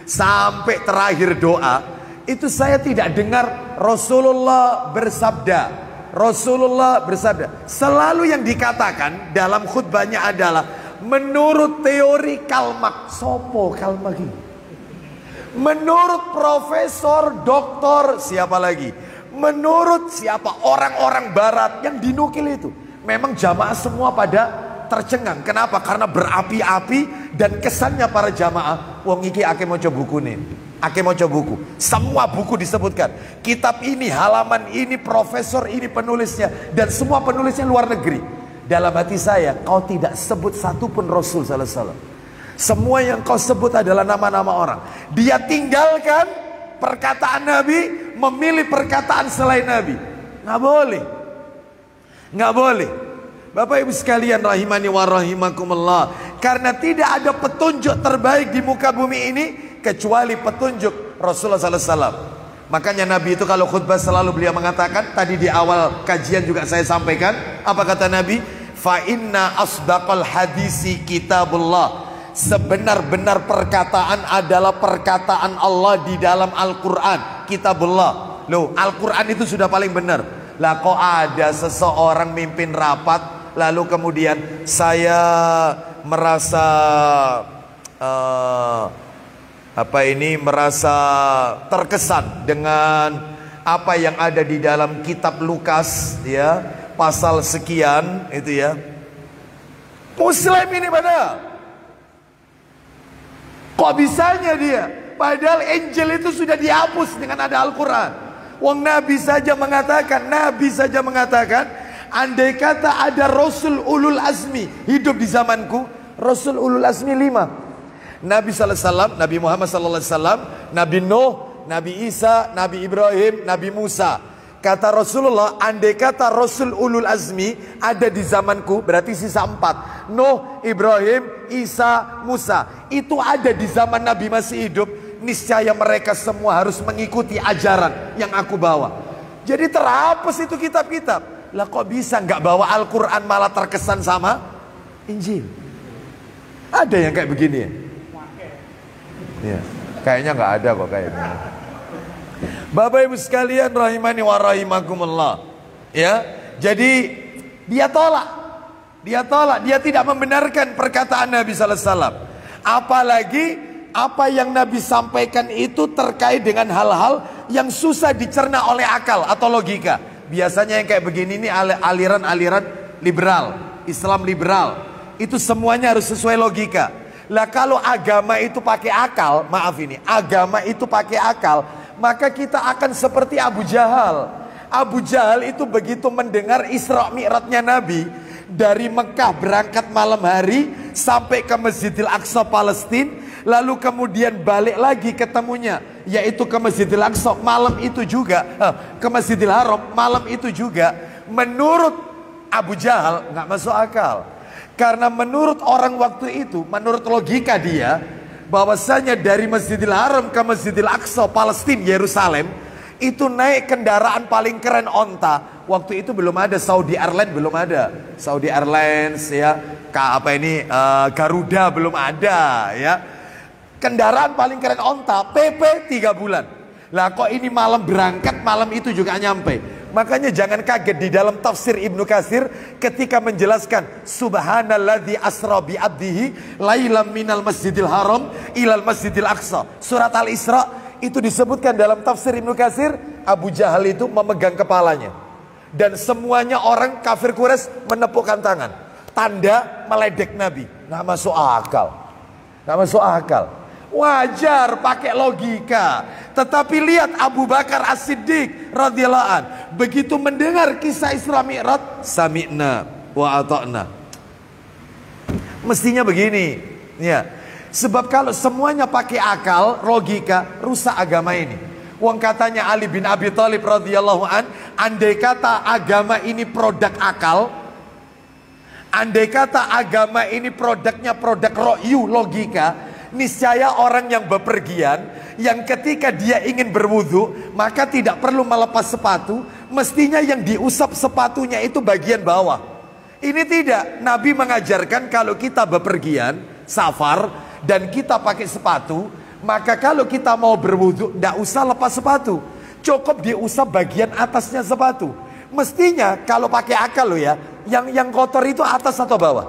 sampai terakhir doa, itu saya tidak dengar Rasulullah bersabda. Rasulullah bersabda. Selalu yang dikatakan dalam khutbahnya adalah menurut teori Karl Marx. Sopo Karl Marx ini? Menurut profesor, doktor, siapa lagi? Menurut siapa? Orang-orang barat yang dinukil itu. Memang jamaah semua pada tercengang. Kenapa? Karena berapi-api dan kesannya para jamaah, wong iki ake maca bukune. Ake maca buku. Semua buku disebutkan. Kitab ini, halaman ini, profesor ini penulisnya, dan semua penulisnya luar negeri. Dalam hati saya, kau tidak sebut satupun Rasul sallallahu alaihi wasallam. Semua yang kau sebut adalah nama-nama orang. Dia tinggalkan perkataan Nabi, memilih perkataan selain Nabi. Nggak boleh. Nggak boleh. Bapak Ibu sekalian rahimani wa rahimakumullah. Karena tidak ada petunjuk terbaik di muka bumi ini kecuali petunjuk Rasulullah SAW. Makanya Nabi itu kalau khutbah selalu beliau mengatakan, tadi di awal kajian juga saya sampaikan, apa kata Nabi? Fa inna asdaqal hadisi kitabullah. Sebenar-benar perkataan adalah perkataan Allah di dalam Al-Quran, kitabullah. Loh, Al-Quran itu sudah paling benar. Lah kok ada seseorang mimpin rapat lalu kemudian saya merasa merasa terkesan dengan apa yang ada di dalam kitab Lukas ya, pasal sekian itu ya. Muslim ini padahal. Kok bisanya dia? Padahal Injil itu sudah dihapus dengan ada Al-Quran. Wong Nabi saja mengatakan, andai kata ada Rasul Ulul Azmi hidup di zamanku, Rasul Ulul Azmi 5. Nabi SAW, Nabi Muhammad SAW, Nabi Nuh, Nabi Isa, Nabi Ibrahim, Nabi Musa. Kata Rasulullah, andai kata Rasul Ulul Azmi ada di zamanku, berarti sisa 4. Nuh, Ibrahim, Isa, Musa. Itu ada di zaman Nabi masih hidup. Niscaya mereka semua harus mengikuti ajaran yang aku bawa. Jadi terhapus itu kitab-kitab. Lah kok bisa nggak bawa Al-Quran malah terkesan sama Injil? Ada yang kayak begini ya? Ya, kayaknya nggak ada kok kayaknya. Bapak Ibu sekalian rahimani wa rahimakumullah. Ya, jadi dia tolak. Dia tidak membenarkan perkataan Nabi sallallahu alaihi wasallam. Apalagi apa yang Nabi sampaikan itu terkait dengan hal-hal yang susah dicerna oleh akal atau logika. Biasanya yang kayak begini ini aliran-aliran liberal, Islam liberal. Itu semuanya harus sesuai logika. Lah kalau agama itu pakai akal, agama itu pakai akal, maka kita akan seperti Abu Jahal. Abu Jahal itu begitu mendengar Isra Mi'rajnya Nabi, dari Mekah berangkat malam hari sampai ke Masjidil Aqsa Palestina, lalu kemudian balik lagi ketemunya, yaitu ke Masjidil Aqsa malam itu juga, ke Masjidil Haram malam itu juga. Menurut Abu Jahal nggak masuk akal, karena menurut orang waktu itu, menurut logika dia, bahwasanya dari Masjidil Haram ke Masjidil Aqsa Palestina Yerusalem itu naik kendaraan paling keren onta. Waktu itu belum ada Saudi Airlines, belum ada Saudi Airlines ya, Garuda belum ada ya. Kendaraan paling keren onta, PP 3 bulan. Lah kok ini malam berangkat, malam itu juga nyampe. Makanya jangan kaget di dalam tafsir Ibnu Katsir ketika menjelaskan subhanalladzi asra bi abdihi lailam minal masjidil haram ilal masjidil aqsa. Surat Al-Isra itu disebutkan dalam tafsir Ibnu Katsir, Abu Jahal itu memegang kepalanya. Dan semuanya orang kafir Quraisy menepukkan tangan. Tanda meledek Nabi. Nggak masuk akal. Nggak masuk akal. Wajar pakai logika. Tetapi lihat Abu Bakar As-Siddiq radhiyallahu an, begitu mendengar kisah Isra Mi'raj, sami'na wa ata'na. Mestinya begini, ya. Sebab kalau semuanya pakai akal, logika, rusak agama ini. Wong katanya Ali bin Abi Thalib radhiyallahu an, andai kata agama ini produk akal, andai kata agama ini produknya produk ro'yu, logika, niscaya orang yang bepergian, yang ketika dia ingin berwudu, maka tidak perlu melepas sepatu, mestinya yang diusap sepatunya itu bagian bawah. Ini tidak. Nabi mengajarkan kalau kita bepergian, safar, dan kita pakai sepatu, maka kalau kita mau berwudu, tidak usah lepas sepatu, cukup diusap bagian atasnya sepatu. Mestinya kalau pakai akal loh ya, yang kotor itu atas atau bawah?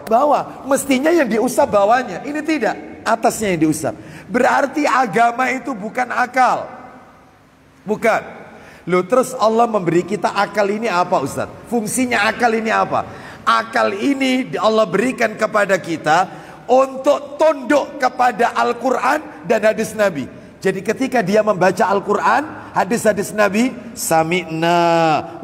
Bawah. Mestinya yang diusap bawahnya. Ini tidak, atasnya yang diusap. Berarti agama itu bukan akal. Bukan. Loh, terus Allah memberi kita akal ini apa Ustaz? Fungsinya akal ini apa? Akal ini Allah berikan kepada kita untuk tunduk kepada Al-Quran dan hadis Nabi. Jadi ketika dia membaca Al-Quran, hadis-hadis Nabi, sami'na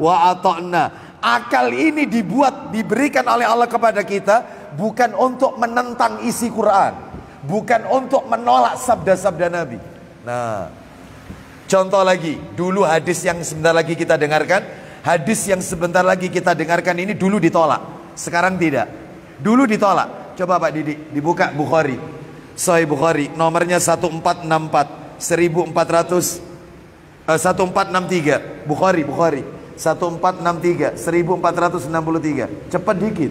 wa ata'na. Akal ini diberikan oleh Allah kepada kita bukan untuk menentang isi Quran, bukan untuk menolak sabda-sabda Nabi. Nah, contoh lagi, dulu hadis yang sebentar lagi kita dengarkan, hadis yang sebentar lagi kita dengarkan ini dulu ditolak, sekarang tidak. Dulu ditolak. Coba Pak Didi, dibuka Bukhari, Sahih Bukhari, nomornya 1464, 1463, Bukhari, 1463, 1463. Cepat dikit.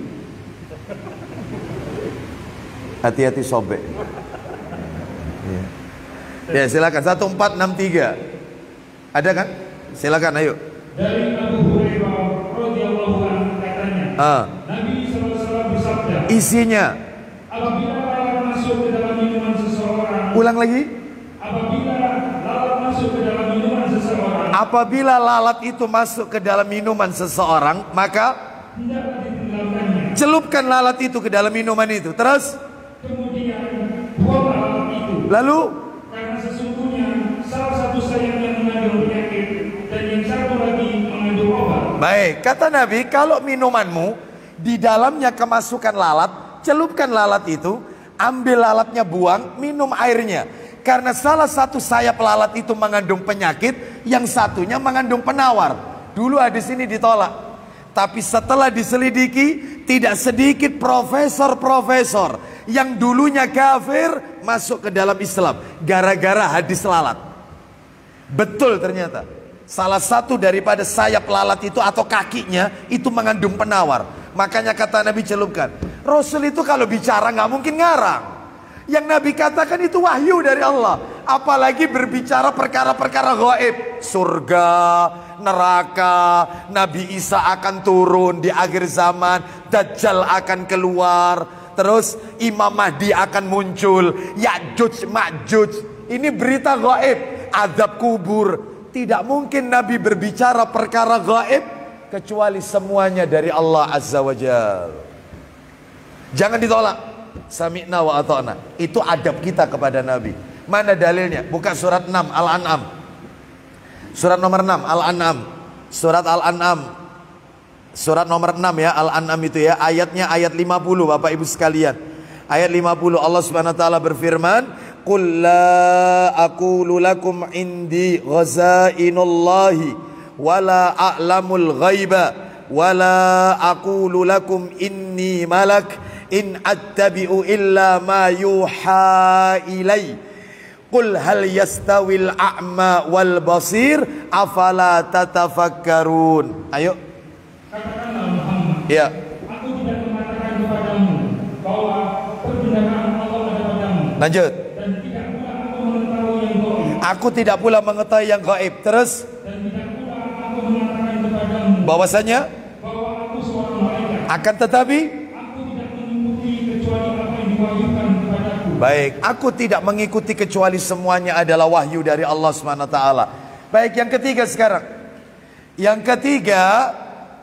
Hati-hati sobek. Ya silakan, 1463. Ada kan? Silakan, ayo. Dari Abu Nabi SAW bersabda, isinya. apabila lalat masuk ke dalam minuman seseorang. Ulang lagi. Apabila lalat masuk ke dalam minuman seseorang. Apabila lalat itu masuk ke dalam minuman seseorang, maka hendaklah ditenggelamkannya. celupkan lalat itu ke dalam minuman itu. Terus Kemudian buang lalat itu. lalu Karena sesungguhnya salah satu sayap yang mengandung penyakit dan yang satu lagi mengandung obat. baik, kata Nabi, kalau minumanmu di dalamnya kemasukan lalat, celupkan lalat itu, ambil lalatnya, buang, minum airnya. Karena salah satu sayap lalat itu mengandung penyakit, yang satunya mengandung penawar. Dulu hadis ini ditolak, tapi setelah diselidiki, tidak sedikit profesor-profesor yang dulunya kafir masuk ke dalam Islam gara-gara hadis lalat. Betul ternyata. Salah satu daripada sayap lalat itu atau kakinya itu mengandung penawar. Makanya kata Nabi, celupkan. Rasul itu kalau bicara nggak mungkin ngarang. Yang Nabi katakan itu wahyu dari Allah. Apalagi berbicara perkara-perkara gaib. Surga, neraka, Nabi Isa akan turun di akhir zaman, Dajjal akan keluar, terus Imam Mahdi akan muncul, Ya'juj Ma'juj. Ini berita gaib, azab kubur. Tidak mungkin Nabi berbicara perkara gaib kecuali semuanya dari Allah Azza wa Jalla. Jangan ditolak. Sami'na wa ata'na. Itu adab kita kepada Nabi. Mana dalilnya? Buka surat 6 Al-An'am. Surat nomor 6 Al-An'am. Surat Al-An'am. Surat nomor 6 ya, Al-An'am itu ya. Ayatnya ayat 50 Bapak Ibu sekalian. Ayat 50 Allah Subhanahu wa taala berfirman, "Qul la aqulu lakum indi ghazainullahi wala a'lamul ghaiba wala aqulu lakum inni malak in attabi'u illa ma yuha ilai. Qul hal yastawil a'ma wal basir afala tatafakkarun." Ayo. Katakanlah Muhammad, Ya. aku tidak mengatakan kepadamu bahwa perbendaharaan Allah ada padamu. Lanjut. Dan tidak pula aku mengetahui yang gaib. Aku tidak pula mengetahui yang gaib. Terus Dan tidak pula aku mengatakan kepadamu bahwasanya bahwa aku seorang malaikat. akan tetapi Aku tidak mengikuti kecuali apa yang diwahyukan kepadaku. baik, aku tidak mengikuti kecuali semuanya adalah wahyu dari Allah SWT. Baik, yang ketiga sekarang. Yang ketiga,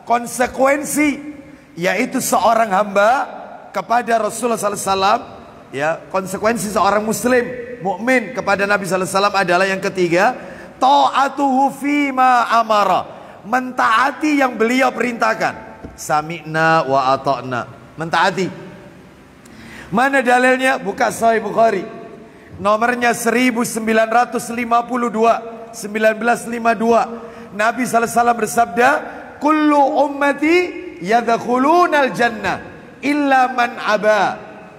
konsekuensi, yaitu seorang hamba kepada Rasulullah SAW. Ya, konsekuensi seorang muslim mukmin kepada Nabi SAW adalah yang ketiga, ta'atuhu fima amara, mentaati yang beliau perintahkan. Sami'na wa ata'na, mentaati. Mana dalilnya? Buka Sahih Bukhari. Nomornya 1952, 1952. Nabi SAW bersabda, "Kullu ummati yadkhulunal jannah illa man aba."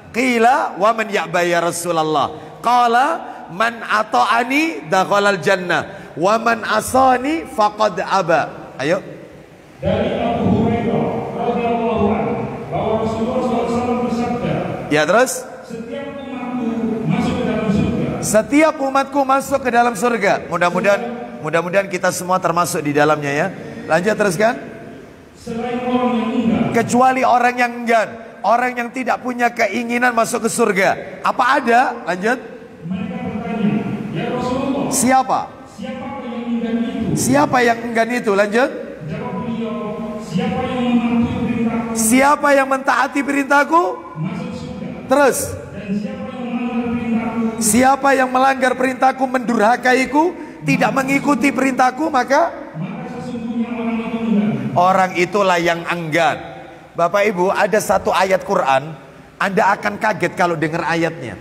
Qila wa man ya'ba ya Rasulullah? Qala man ata'ani dakhalal jannah wa man asani faqad aba. Ayo. Dari Abu Hurairah radhiyallahu anhu bahwa Rasulullah SAW bersabda, Ya, terus setiap umatku masuk ke dalam surga. setiap umatku masuk ke dalam surga. Mudah-mudahan kita semua termasuk di dalamnya ya. Lanjut teruskan. Selain orang yang enggan, Kecuali orang yang enggan, orang yang tidak punya keinginan masuk ke surga. Apa ada? Lanjut. mereka bertanya, ya Rasulullah, Siapa? siapakah yang enggan itu? Siapa yang enggan itu? Lanjut. Jawab beliau, siapa yang mematuhi perintahku Siapa yang mentaati perintahku? masuk surga. Terus. Dan siapa yang melanggar perintahku, Siapa yang melanggar perintahku, mendurhakaiku, tidak mengikuti perintahku, maka sesungguhnya orang itu enggan. orang itulah yang enggan. Bapak Ibu, ada satu ayat Quran, Anda akan kaget kalau dengar ayatnya.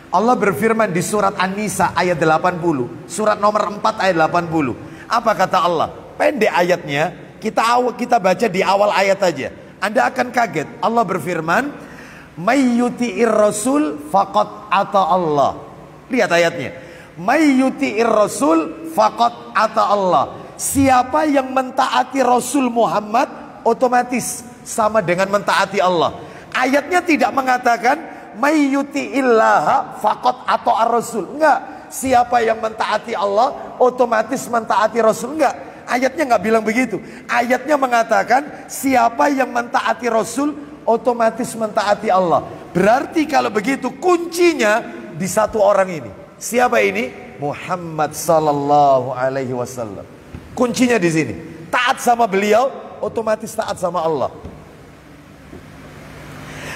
Allah berfirman di surat An-Nisa ayat 80, surat nomor 4 ayat 80. Apa kata Allah? Pendek ayatnya, kita baca di awal ayat aja. Anda akan kaget. Allah berfirman, "Mayyuti'ir rasul faqad ata Allah." Lihat ayatnya. Mayyuti'ir rasul faqad ata Allah. Siapa yang mentaati Rasul Muhammad otomatis sama dengan mentaati Allah. Ayatnya tidak mengatakan mayyuti'illaha faqad ata ar-rasul. Enggak. Siapa yang mentaati Allah otomatis mentaati Rasul. Enggak. Ayatnya nggak bilang begitu. Ayatnya mengatakan siapa yang mentaati Rasul otomatis mentaati Allah. Berarti kalau begitu kuncinya di satu orang ini. Siapa ini? Muhammad sallallahu alaihi wasallam. Kuncinya di sini. Taat sama beliau otomatis taat sama Allah.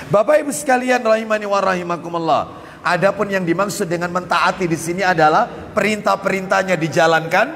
Bapak Ibu sekalian rahimani wa rahimakumullah. Adapun yang dimaksud dengan mentaati di sini adalah perintah-perintahnya dijalankan,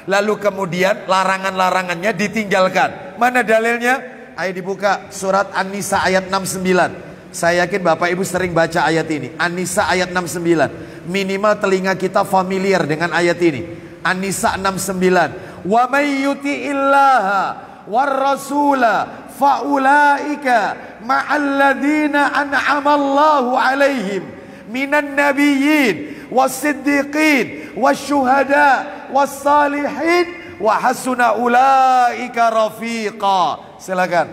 lalu kemudian larangan-larangannya ditinggalkan. Mana dalilnya? Ayo dibuka surat An-Nisa ayat 69. Saya yakin Bapak Ibu sering baca ayat ini. An-Nisa ayat 69. Minimal telinga kita familiar dengan ayat ini. An-Nisa 69. Wa may yuti'illaha war rasula faulaika ma'alladzina an'amallahu alaihim minan nabiyyin was-siddiqin wasyuhada was-salihin wa hasuna ulaika rafiqa. Silakan.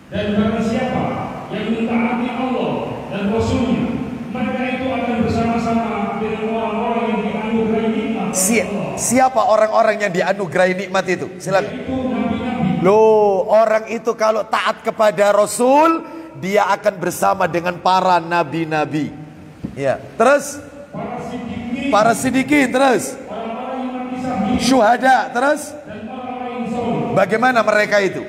Dan barang siapa yang mentaati Allah dan Rasulnya, mereka itu akan bersama-sama dengan orang-orang yang dianugerahi nikmat. Siapa orang-orang yang dianugerahi nikmat itu? Silakan. Yaitu nabi-nabi. Loh, orang itu kalau taat kepada Rasul, dia akan bersama dengan para nabi-nabi. Ya, terus para sidikin, terus syuhada, terus bagaimana mereka itu?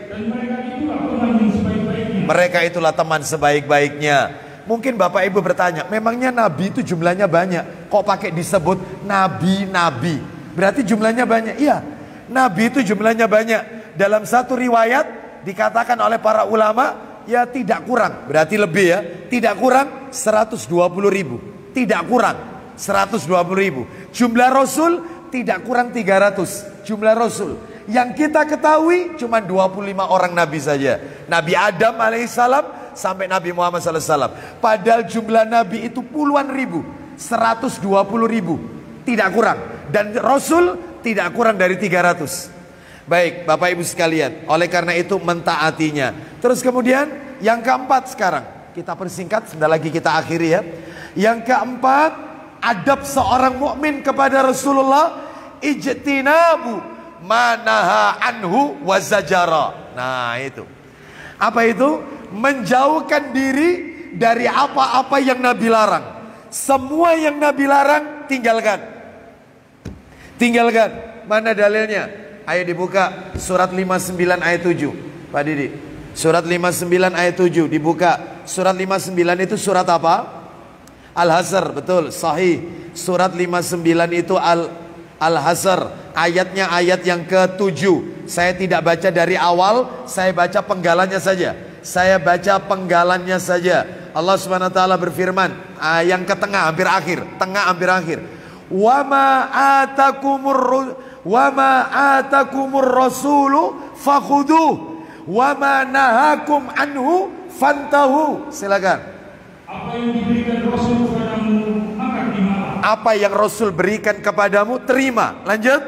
Mereka itulah teman sebaik-baiknya. Mungkin Bapak Ibu bertanya, memangnya nabi itu jumlahnya banyak? Kok pakai disebut nabi-nabi? Berarti jumlahnya banyak. Iya, nabi itu jumlahnya banyak. Dalam satu riwayat dikatakan oleh para ulama, ya tidak kurang, berarti lebih ya. Tidak kurang 120.000. Tidak kurang 120.000. Jumlah Rasul tidak kurang 300. Jumlah Rasul yang kita ketahui cuma 25 orang nabi saja. Nabi Adam alaihissalam sampai Nabi Muhammad sallallahu alaihi wasallam. Padahal jumlah nabi itu puluhan ribu, 120.000. Tidak kurang. Dan Rasul tidak kurang dari 300. Baik Bapak Ibu sekalian, oleh karena itu mentaatinya. Terus kemudian yang keempat sekarang, kita persingkat, sebentar lagi kita akhiri ya. Yang keempat, adab seorang mukmin kepada Rasulullah, ijtinabu manaha anhu wazajara. Nah itu. Apa itu? Menjauhkan diri dari apa-apa yang Nabi larang. Semua yang Nabi larang tinggalkan. Tinggalkan. Mana dalilnya? Ayo dibuka surat 59 ayat 7. Pak Didi, surat 59 ayat 7 dibuka. Surat 59 itu surat apa? Al-Hasr, betul, sahih. Surat 59 itu Al-Hasr. Ayatnya ayat yang ke-7. Saya tidak baca dari awal, saya baca penggalannya saja. Saya baca penggalannya saja. Allah Subhanahu wa taala berfirman, yang ke tengah hampir akhir, tengah hampir akhir. Wa ma atakumur rasulu fakhuduh wa ma nahakum anhu fantahu. Silakan. Apa yang diberikan Rasul kepadamu maka terimalah. Apa yang Rasul berikan kepadamu terima. Lanjut.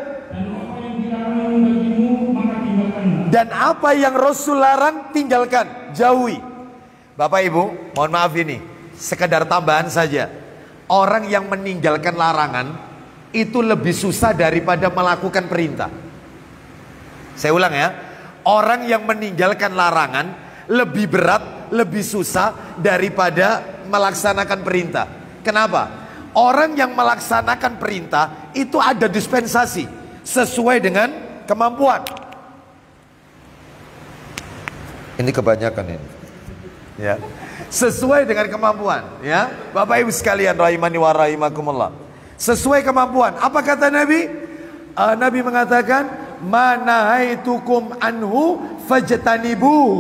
Dan apa yang Rasul larang tinggalkan, jauhi. Bapak Ibu, mohon maaf ini sekedar tambahan saja. Orang yang meninggalkan larangan itu lebih susah daripada melakukan perintah. Saya ulang ya. Orang yang meninggalkan larangan lebih berat, lebih susah daripada melaksanakan perintah. Kenapa? Orang yang melaksanakan perintah itu ada dispensasi sesuai dengan kemampuan. Ini kebanyakan ini. Ya. Sesuai dengan kemampuan, ya. Bapak Ibu sekalian rahimani wa rahimakumullah. Sesuai kemampuan. Apa kata Nabi? Nabi mengatakan, "Manahaitukum anhu fajtanibuhu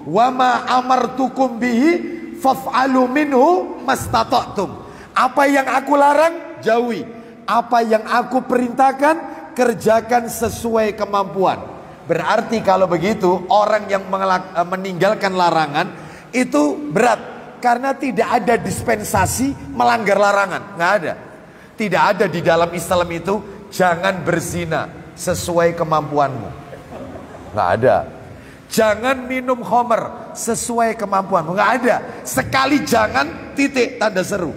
wa ma amartukum bihi faf'alu minhu mastata'tum." Apa yang aku larang, jauhi. Apa yang aku perintahkan, kerjakan sesuai kemampuan. Berarti kalau begitu orang yang meninggalkan larangan itu berat, karena tidak ada dispensasi melanggar larangan, nggak ada. Tidak ada di dalam Islam itu jangan berzina sesuai kemampuanmu, nggak ada. Jangan minum khamr sesuai kemampuanmu, nggak ada. Sekali jangan, titik, tanda seru.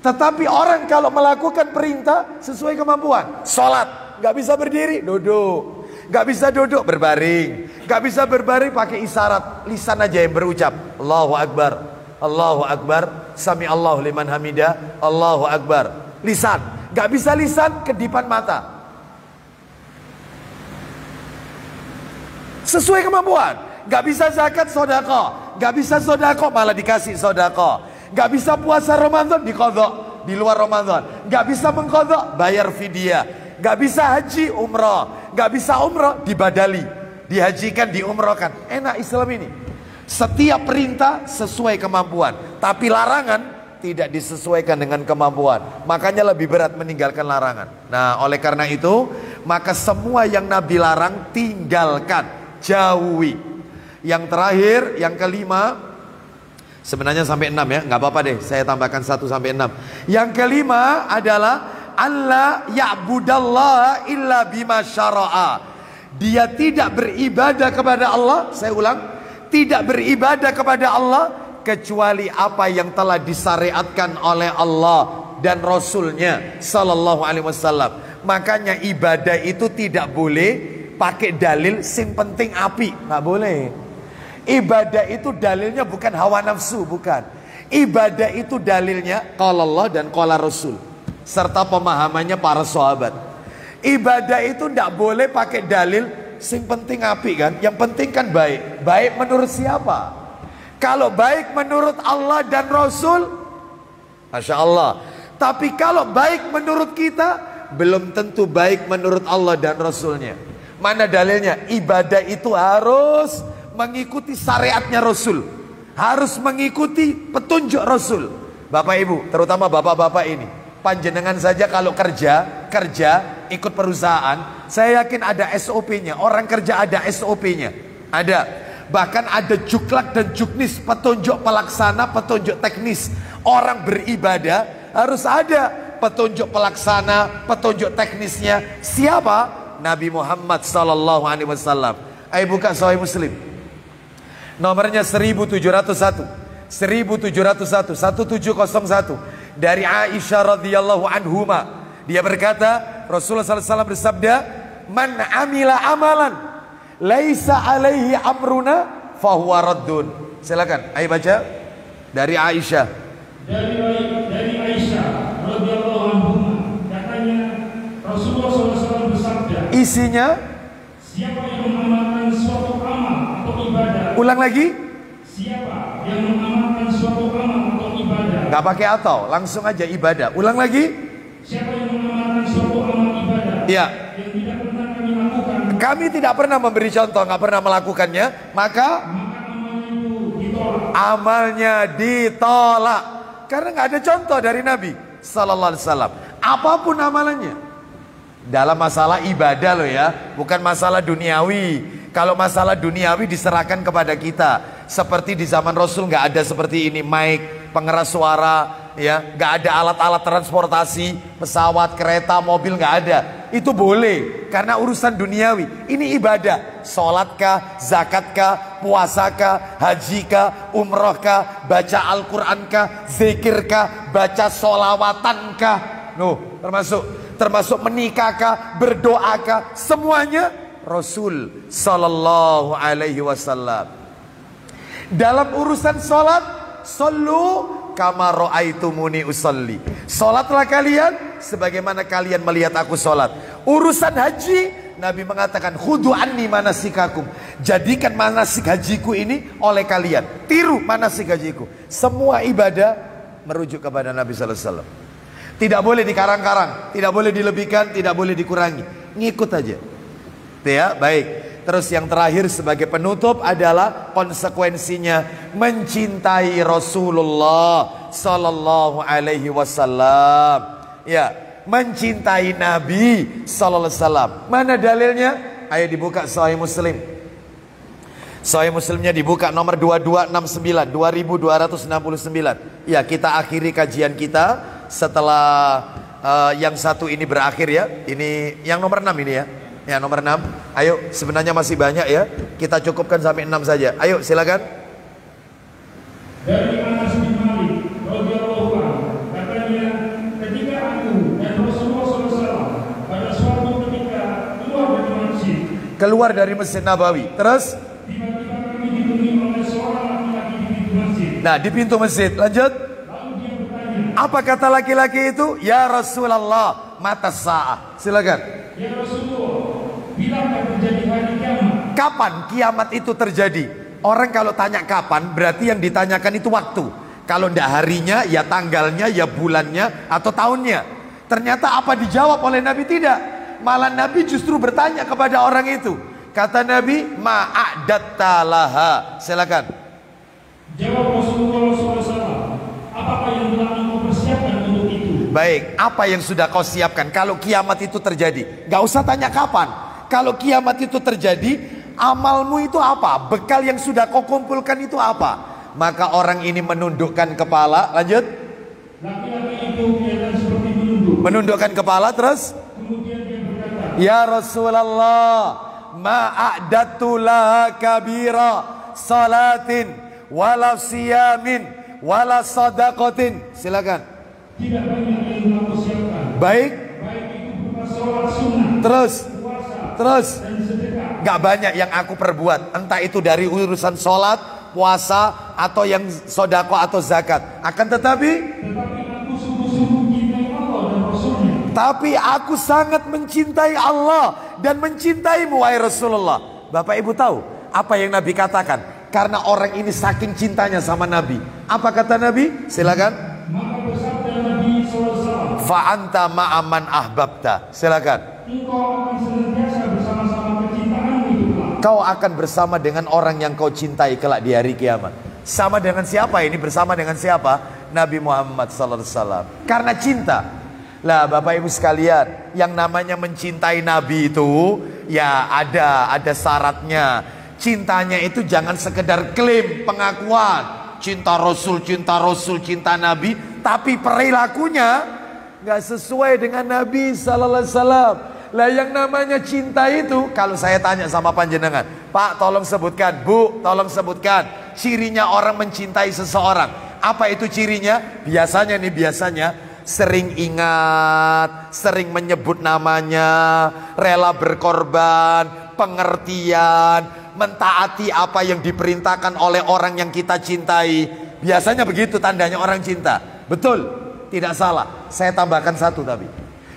Tetapi orang kalau melakukan perintah sesuai kemampuan, sholat nggak bisa berdiri, duduk. Gak bisa duduk, berbaring. Gak bisa berbaring, pakai isyarat. Lisan aja yang berucap. Allahu Akbar, Allahu Akbar, Sami Allahu liman hamidah, Allahu Akbar. Lisan. Gak bisa lisan, kedipan mata. Sesuai kemampuan. Gak bisa zakat, sodako. Gak bisa sodako, malah dikasih sodako. Gak bisa puasa Ramadan, dikodok di luar Ramadan. Gak bisa mengkodok, bayar fidyah. Gak bisa haji, umroh. Gak bisa umroh, dibadali, dihajikan, diumrohkan. Enak Islam ini. Setiap perintah sesuai kemampuan, tapi larangan tidak disesuaikan dengan kemampuan. Makanya lebih berat meninggalkan larangan. Nah, oleh karena itu, maka semua yang Nabi larang tinggalkan, jauhi. Yang terakhir, yang kelima, sebenarnya sampai 6 ya, nggak apa-apa deh, saya tambahkan 1 sampai 6. Yang kelima adalah Allah ya'budallaha illa bima syara'a. Dia tidak beribadah kepada Allah, saya ulang, tidak beribadah kepada Allah kecuali apa yang telah disyariatkan oleh Allah dan Rasulnya sallallahu alaihi wasallam. Makanya ibadah itu tidak boleh pakai dalil sing penting api, nggak boleh. Ibadah itu dalilnya bukan hawa nafsu, bukan. Ibadah itu dalilnya qala Allah dan qala Rasul, serta pemahamannya para sahabat. Ibadah itu tidak boleh pakai dalil sing penting api kan. Yang penting kan baik. Baik menurut siapa? Kalau baik menurut Allah dan Rasul, Masya Allah. Tapi kalau baik menurut kita, belum tentu baik menurut Allah dan Rasulnya. Mana dalilnya? Ibadah itu harus mengikuti syariatnya Rasul, harus mengikuti petunjuk Rasul. Bapak ibu, terutama bapak-bapak ini, panjenengan saja kalau kerja ikut perusahaan, saya yakin ada SOP-nya. Orang kerja ada SOP-nya, ada. Bahkan ada juklak dan juknis, petunjuk pelaksana, petunjuk teknis. Orang beribadah harus ada petunjuk pelaksana, petunjuk teknisnya. Siapa? Nabi Muhammad sallallahu alaihi wasallam. Ayo buka Sahih Muslim. Nomornya 1701. 1701 1701 dari Aisyah radhiyallahu anhuma. Dia berkata, Rasulullah sallallahu alaihi wasallam bersabda, "Man amila amalan laisa alaihi amruna fahuwa raddun." Silakan, ayo baca dari Aisyah. Dari Aisyah radhiyallahu anhuma, katanya Rasulullah sallallahu alaihi wasallam bersabda, isinya, siapa yang mengamalkan suatu amal atau ibadah. Ulang lagi. Siapa yang mengamalkan suatu amal atau ibadah. Gak pakai atau, langsung aja ibadah. Ulang lagi. Siapa yang mengamalkan suatu amal ibadah. Iya. Yang tidak pernah kami lakukan. Kami tidak pernah memberi contoh, gak pernah melakukannya, maka amalnya itu ditolak. Amalnya ditolak. Karena gak ada contoh dari Nabi sallallahu alaihi wasallam. Apapun amalannya. Dalam masalah ibadah loh ya, bukan masalah duniawi. Kalau masalah duniawi diserahkan kepada kita. Seperti di zaman Rasul nggak ada seperti ini, mic, pengeras suara, ya, nggak ada alat-alat transportasi, pesawat, kereta, mobil, nggak ada. Itu boleh karena urusan duniawi. Ini ibadah, sholatkah, zakatkah, puasakah, hajikah, umrohkah, baca Al-Qurankah, zikirkah, baca sholawatankah, termasuk menikahkah, berdoakah, semuanya Rasul sallallahu alaihi wasallam. Dalam urusan sholat, sallu kama ra'aitumuni usalli. Sholatlah kalian sebagaimana kalian melihat aku sholat. Urusan haji, Nabi mengatakan khudu anni manasikakum. Jadikan manasik hajiku ini oleh kalian. Tiru manasik hajiku. Semua ibadah merujuk kepada Nabi sallallahu alaihi wasallam. Tidak boleh dikarang-karang, tidak boleh dilebihkan, tidak boleh dikurangi. Ngikut aja. Ya, baik. Terus yang terakhir sebagai penutup adalah konsekuensinya mencintai Rasulullah sallallahu alaihi wasallam. Ya, mencintai Nabi sallallahu alaihi wasallam. Mana dalilnya? Ayo dibuka Sahih Muslim. Sahih Muslimnya dibuka nomor 2269, 2269. Ya, kita akhiri kajian kita setelah yang satu ini berakhir ya. Ini yang nomor 6 ini ya. Ya, nomor 6. Ayo, sebenarnya masih banyak ya. Kita cukupkan sampai 6 saja. Ayo, silakan. Dari Anas bin Malik radhiyallahu anhu, katanya ketika aku dan Rasulullah SAW pada suatu ketika keluar dari masjid. keluar dari Masjid Nabawi. Terus tiba-tiba kami ditemui oleh seorang laki-laki di pintu masjid. nah di pintu masjid. Lanjut. Lalu dia bertanya, Apa kata laki-laki itu? Ya Rasulullah, mata sa'ah. Silakan. ya Rasulullah, bila akan terjadi hari kiamat? Kapan kiamat itu terjadi? Orang kalau tanya kapan, berarti yang ditanyakan itu waktu. Kalau tidak harinya, ya tanggalnya, ya bulannya, atau tahunnya. Ternyata apa dijawab oleh Nabi? Tidak. Malah Nabi justru bertanya kepada orang itu. Kata Nabi, ma'adatta laha. Silakan. Jawab Rasulullah SAW, apakah yang telah engkau persiapkan untuk itu? Baik, apa yang sudah kau siapkan kalau kiamat itu terjadi? Gak usah tanya kapan. Kalau kiamat itu terjadi, amalmu itu apa? Bekal yang sudah kau kumpulkan itu apa? Maka orang ini menundukkan kepala. Lanjut. Laki-laki itu kelihatan seperti menunduk. Menundukkan kepala terus. Kemudian dia berkata, Ya Rasulullah, ma'adatu laha kabira salatin wala siyamin wala sadaqatin. Silakan. tidak banyak yang telah kau siapkan. Baik. Baik itu berupa sholat sunnah, Terus. puasa, Terus. dan sedekah. Gak banyak yang aku perbuat. Entah itu dari urusan sholat, puasa, atau yang sodako atau zakat. Akan tetapi Tetapi aku sungguh-sungguh mencintai Allah dan Rasulnya. tapi aku sangat mencintai Allah dan mencintaimu wahai Rasulullah. Bapak Ibu tahu apa yang Nabi katakan? Karena orang ini saking cintanya sama Nabi. Apa kata Nabi? Silakan. Maka bersabda Nabi SAW, Fa'anta ma'aman ahbabta. Silakan. engkau akan senantiasa bersama-sama kecintaanmu itu kelak. Kau akan bersama dengan orang yang kau cintai kelak di hari kiamat. Sama dengan siapa ini? Bersama dengan siapa? Nabi Muhammad SAW. Karena cinta. Lah Bapak Ibu sekalian, yang namanya mencintai Nabi itu ya ada syaratnya. Cintanya itu jangan sekedar klaim, pengakuan cinta Rasul, cinta Nabi, tapi perilakunya nggak sesuai dengan Nabi Sallallahu Alaihi Wasallam. Lah yang namanya cinta itu, kalau saya tanya sama panjenengan, Pak tolong sebutkan, Bu tolong sebutkan cirinya orang mencintai seseorang. Apa itu cirinya? Biasanya sering ingat, sering menyebut namanya, rela berkorban, pengertian, mentaati apa yang diperintahkan oleh orang yang kita cintai. Biasanya begitu tandanya orang cinta. Betul, tidak salah. Saya tambahkan satu tapi.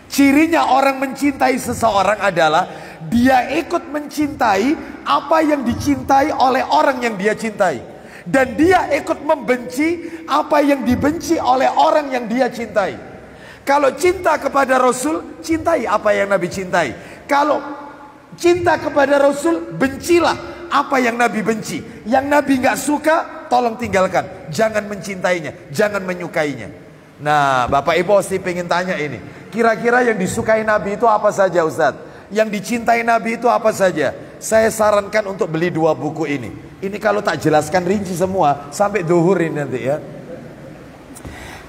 Cirinya orang mencintai seseorang adalah dia ikut mencintai apa yang dicintai oleh orang yang dia cintai. Dan dia ikut membenci apa yang dibenci oleh orang yang dia cintai. Kalau cinta kepada Rasul, cintai apa yang Nabi cintai. Kalau cinta kepada Rasul, bencilah apa yang Nabi benci. Yang Nabi gak suka, tolong tinggalkan. Jangan mencintainya, jangan menyukainya. Nah Bapak Ibu pasti pengen tanya ini, kira-kira yang disukai Nabi itu apa saja Ustadz? Yang dicintai Nabi itu apa saja? Saya sarankan untuk beli 2 buku ini. Ini kalau tak jelaskan rinci semua sampai duhur ini nanti ya.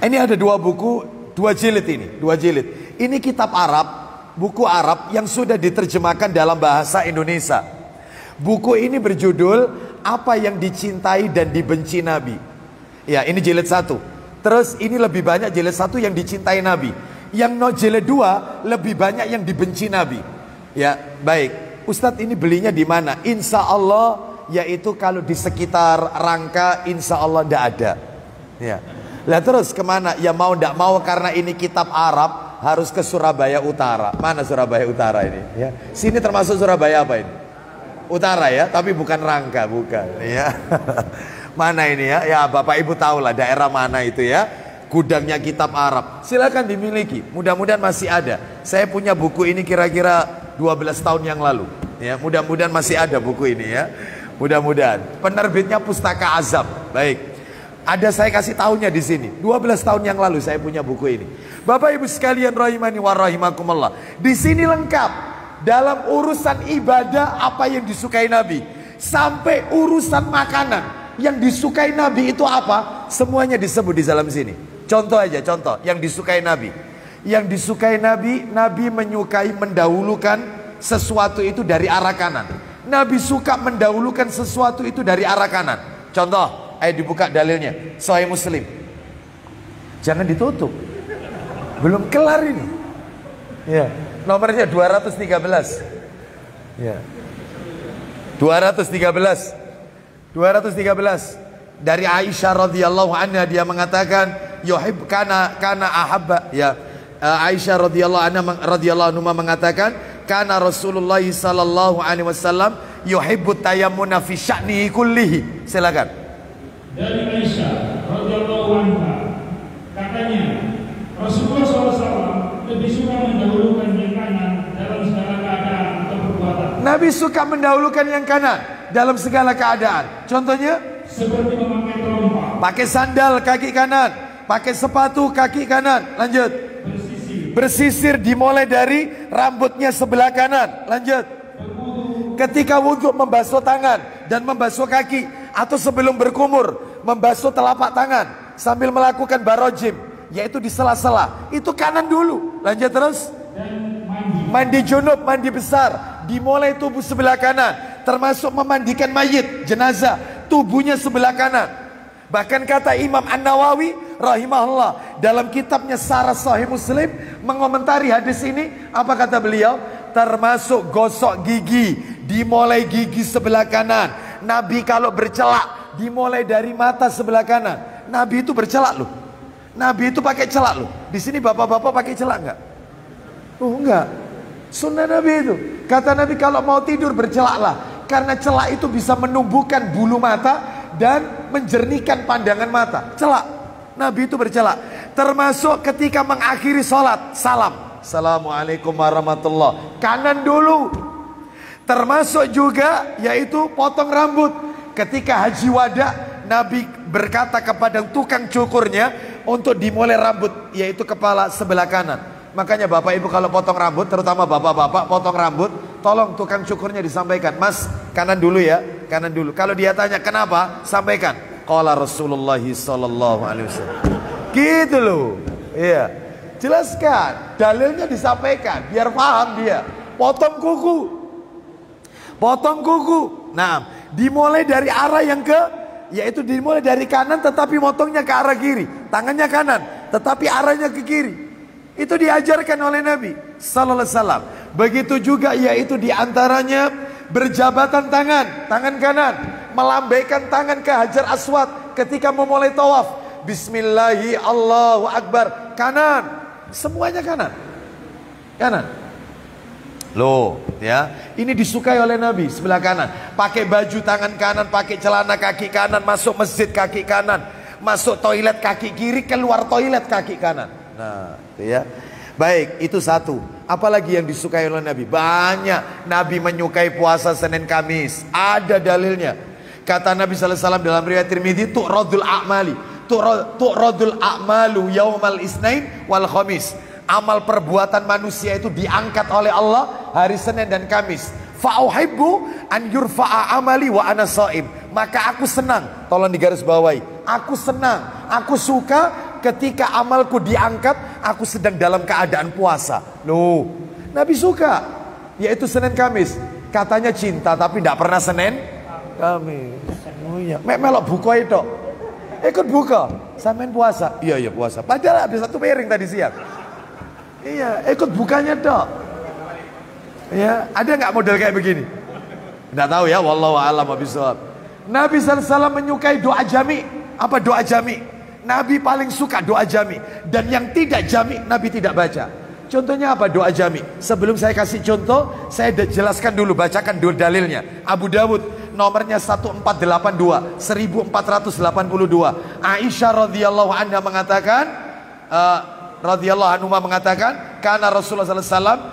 Ini ada 2 buku, 2 jilid ini, 2 jilid. Ini kitab Arab, buku Arab yang sudah diterjemahkan dalam bahasa Indonesia. Buku ini berjudul Apa yang Dicintai dan Dibenci Nabi. Ya, ini jilid 1. Terus ini lebih banyak jilid 1 yang dicintai Nabi. Yang jilid 2 lebih banyak yang dibenci Nabi. Ya, baik. Ustadz ini belinya di mana? Insya Allah yaitu kalau di sekitar Rangka, insya Allah tidak ada. Ya. Lah terus kemana? Ya mau tidak mau karena ini kitab Arab harus ke Surabaya Utara. Mana Surabaya Utara ini? Ya. Sini termasuk Surabaya apa ini? Utara ya, tapi bukan Rangka, bukan. Ya. Mana ini ya? Ya Bapak Ibu tahu lah daerah mana itu ya. Gudangnya kitab Arab. Silakan dimiliki. Mudah-mudahan masih ada. Saya punya buku ini kira-kira 12 tahun yang lalu. Ya, mudah-mudahan masih ada buku ini ya. Mudah-mudahan. Penerbitnya Pustaka Azam. Baik. Ada saya kasih tahunya di sini. 12 tahun yang lalu saya punya buku ini. Bapak Ibu sekalian rahimani wa rahimakumullah. Di sini lengkap dalam urusan ibadah apa yang disukai Nabi sampai urusan makanan yang disukai Nabi itu apa? Semuanya disebut di dalam sini. Contoh aja, contoh yang disukai Nabi. Yang disukai Nabi, Nabi menyukai mendahulukan sesuatu itu dari arah kanan. Nabi suka mendahulukan sesuatu itu dari arah kanan. Contoh, ayo dibuka dalilnya. Sahih Muslim. Jangan ditutup. Belum kelar ini. Ya, nomornya 213. Ya. Dari Aisyah radhiyallahu anha dia mengatakan kana ahabba ya. Aisyah radhiyallahu anha mengatakan kana Rasulullah sallallahu alaihi wasallam yuhibbu tayammuna fi sya'nihi kullihi. Silakan. Dari Aisyah radhiyallahu anha katanya Rasulullah SAW lebih suka mendahulukan yang kanan dalam segala keadaan atau perbuatan. Nabi suka mendahulukan yang kanan dalam segala keadaan. Contohnya seperti memakai terompa, pakai sandal kaki kanan, pakai sepatu kaki kanan. Lanjut. Bersisir dimulai dari rambutnya sebelah kanan. Lanjut. Ketika wudhu membasuh tangan dan membasuh kaki, atau sebelum berkumur membasuh telapak tangan sambil melakukan barojim, yaitu di sela-sela, itu kanan dulu. Lanjut terus. Mandi junub, mandi besar, dimulai tubuh sebelah kanan, termasuk memandikan mayit, jenazah, tubuhnya sebelah kanan. Bahkan kata Imam An-Nawawi rahimahullah dalam kitabnya Syarah Sahih Muslim mengomentari hadis ini, apa kata beliau? Termasuk gosok gigi, dimulai gigi sebelah kanan. Nabi kalau bercelak dimulai dari mata sebelah kanan. Nabi itu bercelak loh. Nabi itu pakai celak loh. Di sini bapak-bapak pakai celak enggak? Oh enggak. Sunnah Nabi itu. Kata Nabi kalau mau tidur bercelaklah, karena celak itu bisa menumbuhkan bulu mata dan menjernihkan pandangan mata. Celak. Nabi itu bercelak. Termasuk ketika mengakhiri sholat, salam. Assalamualaikum warahmatullah. Kanan dulu. Termasuk juga yaitu potong rambut. Ketika haji wada, Nabi berkata kepada tukang cukurnya untuk dimulai rambut, yaitu kepala sebelah kanan. Makanya bapak ibu kalau potong rambut, terutama bapak-bapak potong rambut, tolong tukang cukurnya disampaikan, Mas kanan dulu ya, kanan dulu. Kalau dia tanya kenapa, sampaikan qala Rasulullah sallallahu alaihi wasallam. Gitu loh. Iya. Jelaskan, dalilnya disampaikan biar paham dia. Potong kuku. Potong kuku. Nah, dimulai dari arah yang yaitu dimulai dari kanan tetapi motongnya ke arah kiri. Tangannya kanan tetapi arahnya ke kiri. Itu diajarkan oleh Nabi sallallahu alaihi wasallam. Begitu juga yaitu diantaranya berjabatan tangan kanan, melambaikan tangan ke Hajar Aswad ketika memulai tawaf. Bismillahi Allahu Akbar, kanan. Semuanya kanan. Kanan. Loh, ya. Ini disukai oleh Nabi sebelah kanan. Pakai baju tangan kanan, pakai celana kaki kanan, masuk masjid kaki kanan, masuk toilet kaki kiri, keluar toilet kaki kanan. Nah, itu ya. Baik, itu satu. Apalagi yang disukai oleh Nabi? Banyak. Nabi menyukai puasa Senin Kamis. Ada dalilnya. Kata Nabi sallallahu alaihi wasallam dalam riwayat Tirmidzi, tu'radul a'malu yaumal isnain wal khamis. Amal perbuatan manusia itu diangkat oleh Allah hari Senin dan Kamis. Fa'uhibbu an yurfa'a amali wa ana shaim. Maka aku senang, tolong digaris bawahi. Aku senang, aku suka ketika amalku diangkat, aku sedang dalam keadaan puasa. Loh, Nabi suka, yaitu Senin Kamis. Katanya cinta tapi tidak pernah Senin Kamis. Oh iya, melok buka itu. Ikut buka, sampean puasa. Iya puasa. Padahal habis satu piring tadi siang. Iya, ikut bukanya dok. Ya, ada nggak model kayak begini? Nggak tahu ya, wallahu a'lam bishawab. Nabi sallallahu alaihi wasallam menyukai doa jami. Apa doa jami? Nabi paling suka doa jami. Dan yang tidak jami, Nabi tidak baca. Contohnya apa doa jami? Sebelum saya kasih contoh, saya jelaskan dulu, bacakan dulu dalilnya. Abu Dawud nomornya 1482, 1482. Aisyah radhiyallahu anha mengatakan, karena Rasulullah sallallahu alaihi wasallam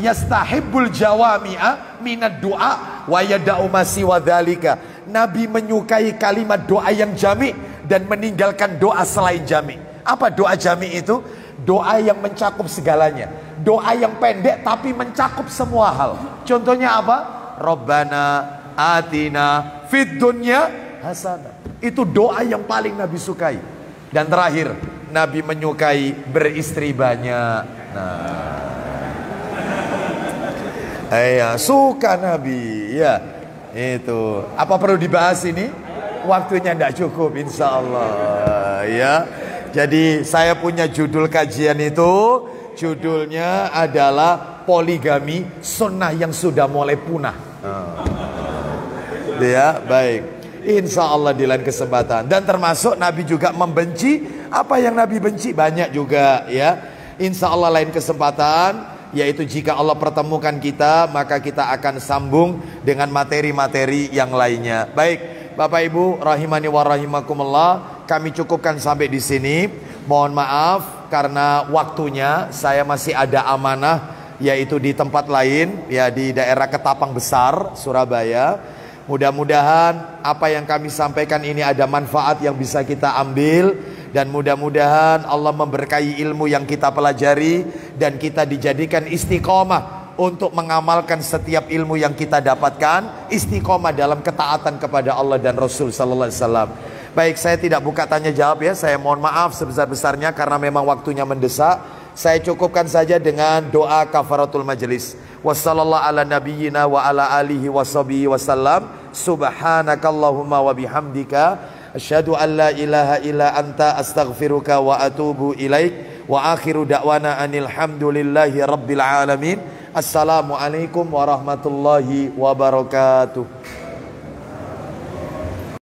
yastahibbul jawami'a minad du'a wa yada'u ma siwa dzalika. Nabi menyukai kalimat doa yang jami dan meninggalkan doa selain jami. Apa doa jami itu? Doa yang mencakup segalanya. Doa yang pendek tapi mencakup semua hal. Contohnya apa? Rabbana atina fid dunya hasanah. Itu doa yang paling Nabi sukai. Dan terakhir, Nabi menyukai beristri banyak. Nah, suka Nabi, ya. Itu. Apa perlu dibahas ini? Waktunya tidak cukup, insya Allah, ya. Jadi saya punya judul kajian itu, judulnya adalah poligami sunnah yang sudah mulai punah. Ya, baik. Insya Allah di lain kesempatan. Dan termasuk Nabi juga membenci apa yang Nabi benci banyak juga ya. Insya Allah lain kesempatan, yaitu jika Allah pertemukan kita, maka kita akan sambung dengan materi-materi yang lainnya. Baik, Bapak Ibu rahimani wa rahimakumullah, kami cukupkan sampai di sini. Mohon maaf karena waktunya saya masih ada amanah, yaitu di tempat lain ya, di daerah Ketapang Besar, Surabaya. Mudah-mudahan apa yang kami sampaikan ini ada manfaat yang bisa kita ambil, dan mudah-mudahan Allah memberkahi ilmu yang kita pelajari dan kita dijadikan istiqomah untuk mengamalkan setiap ilmu yang kita dapatkan, istiqomah dalam ketaatan kepada Allah dan Rasul sallallahu alaihi wasallam. Baik, saya tidak buka tanya jawab ya, saya mohon maaf sebesar-besarnya karena memang waktunya mendesak. Saya cukupkan saja dengan doa kafaratul majelis. Wassallallahu ala nabiyyina wa ala alihi washabihi wasallam. Subhanakallahumma wa bihamdika asyhadu an la ilaha illa anta astaghfiruka wa atubu ilaik. Wa akhiru da'wana anil hamdulillahi rabbil alamin. Assalamualaikum warahmatullahi wabarakatuh.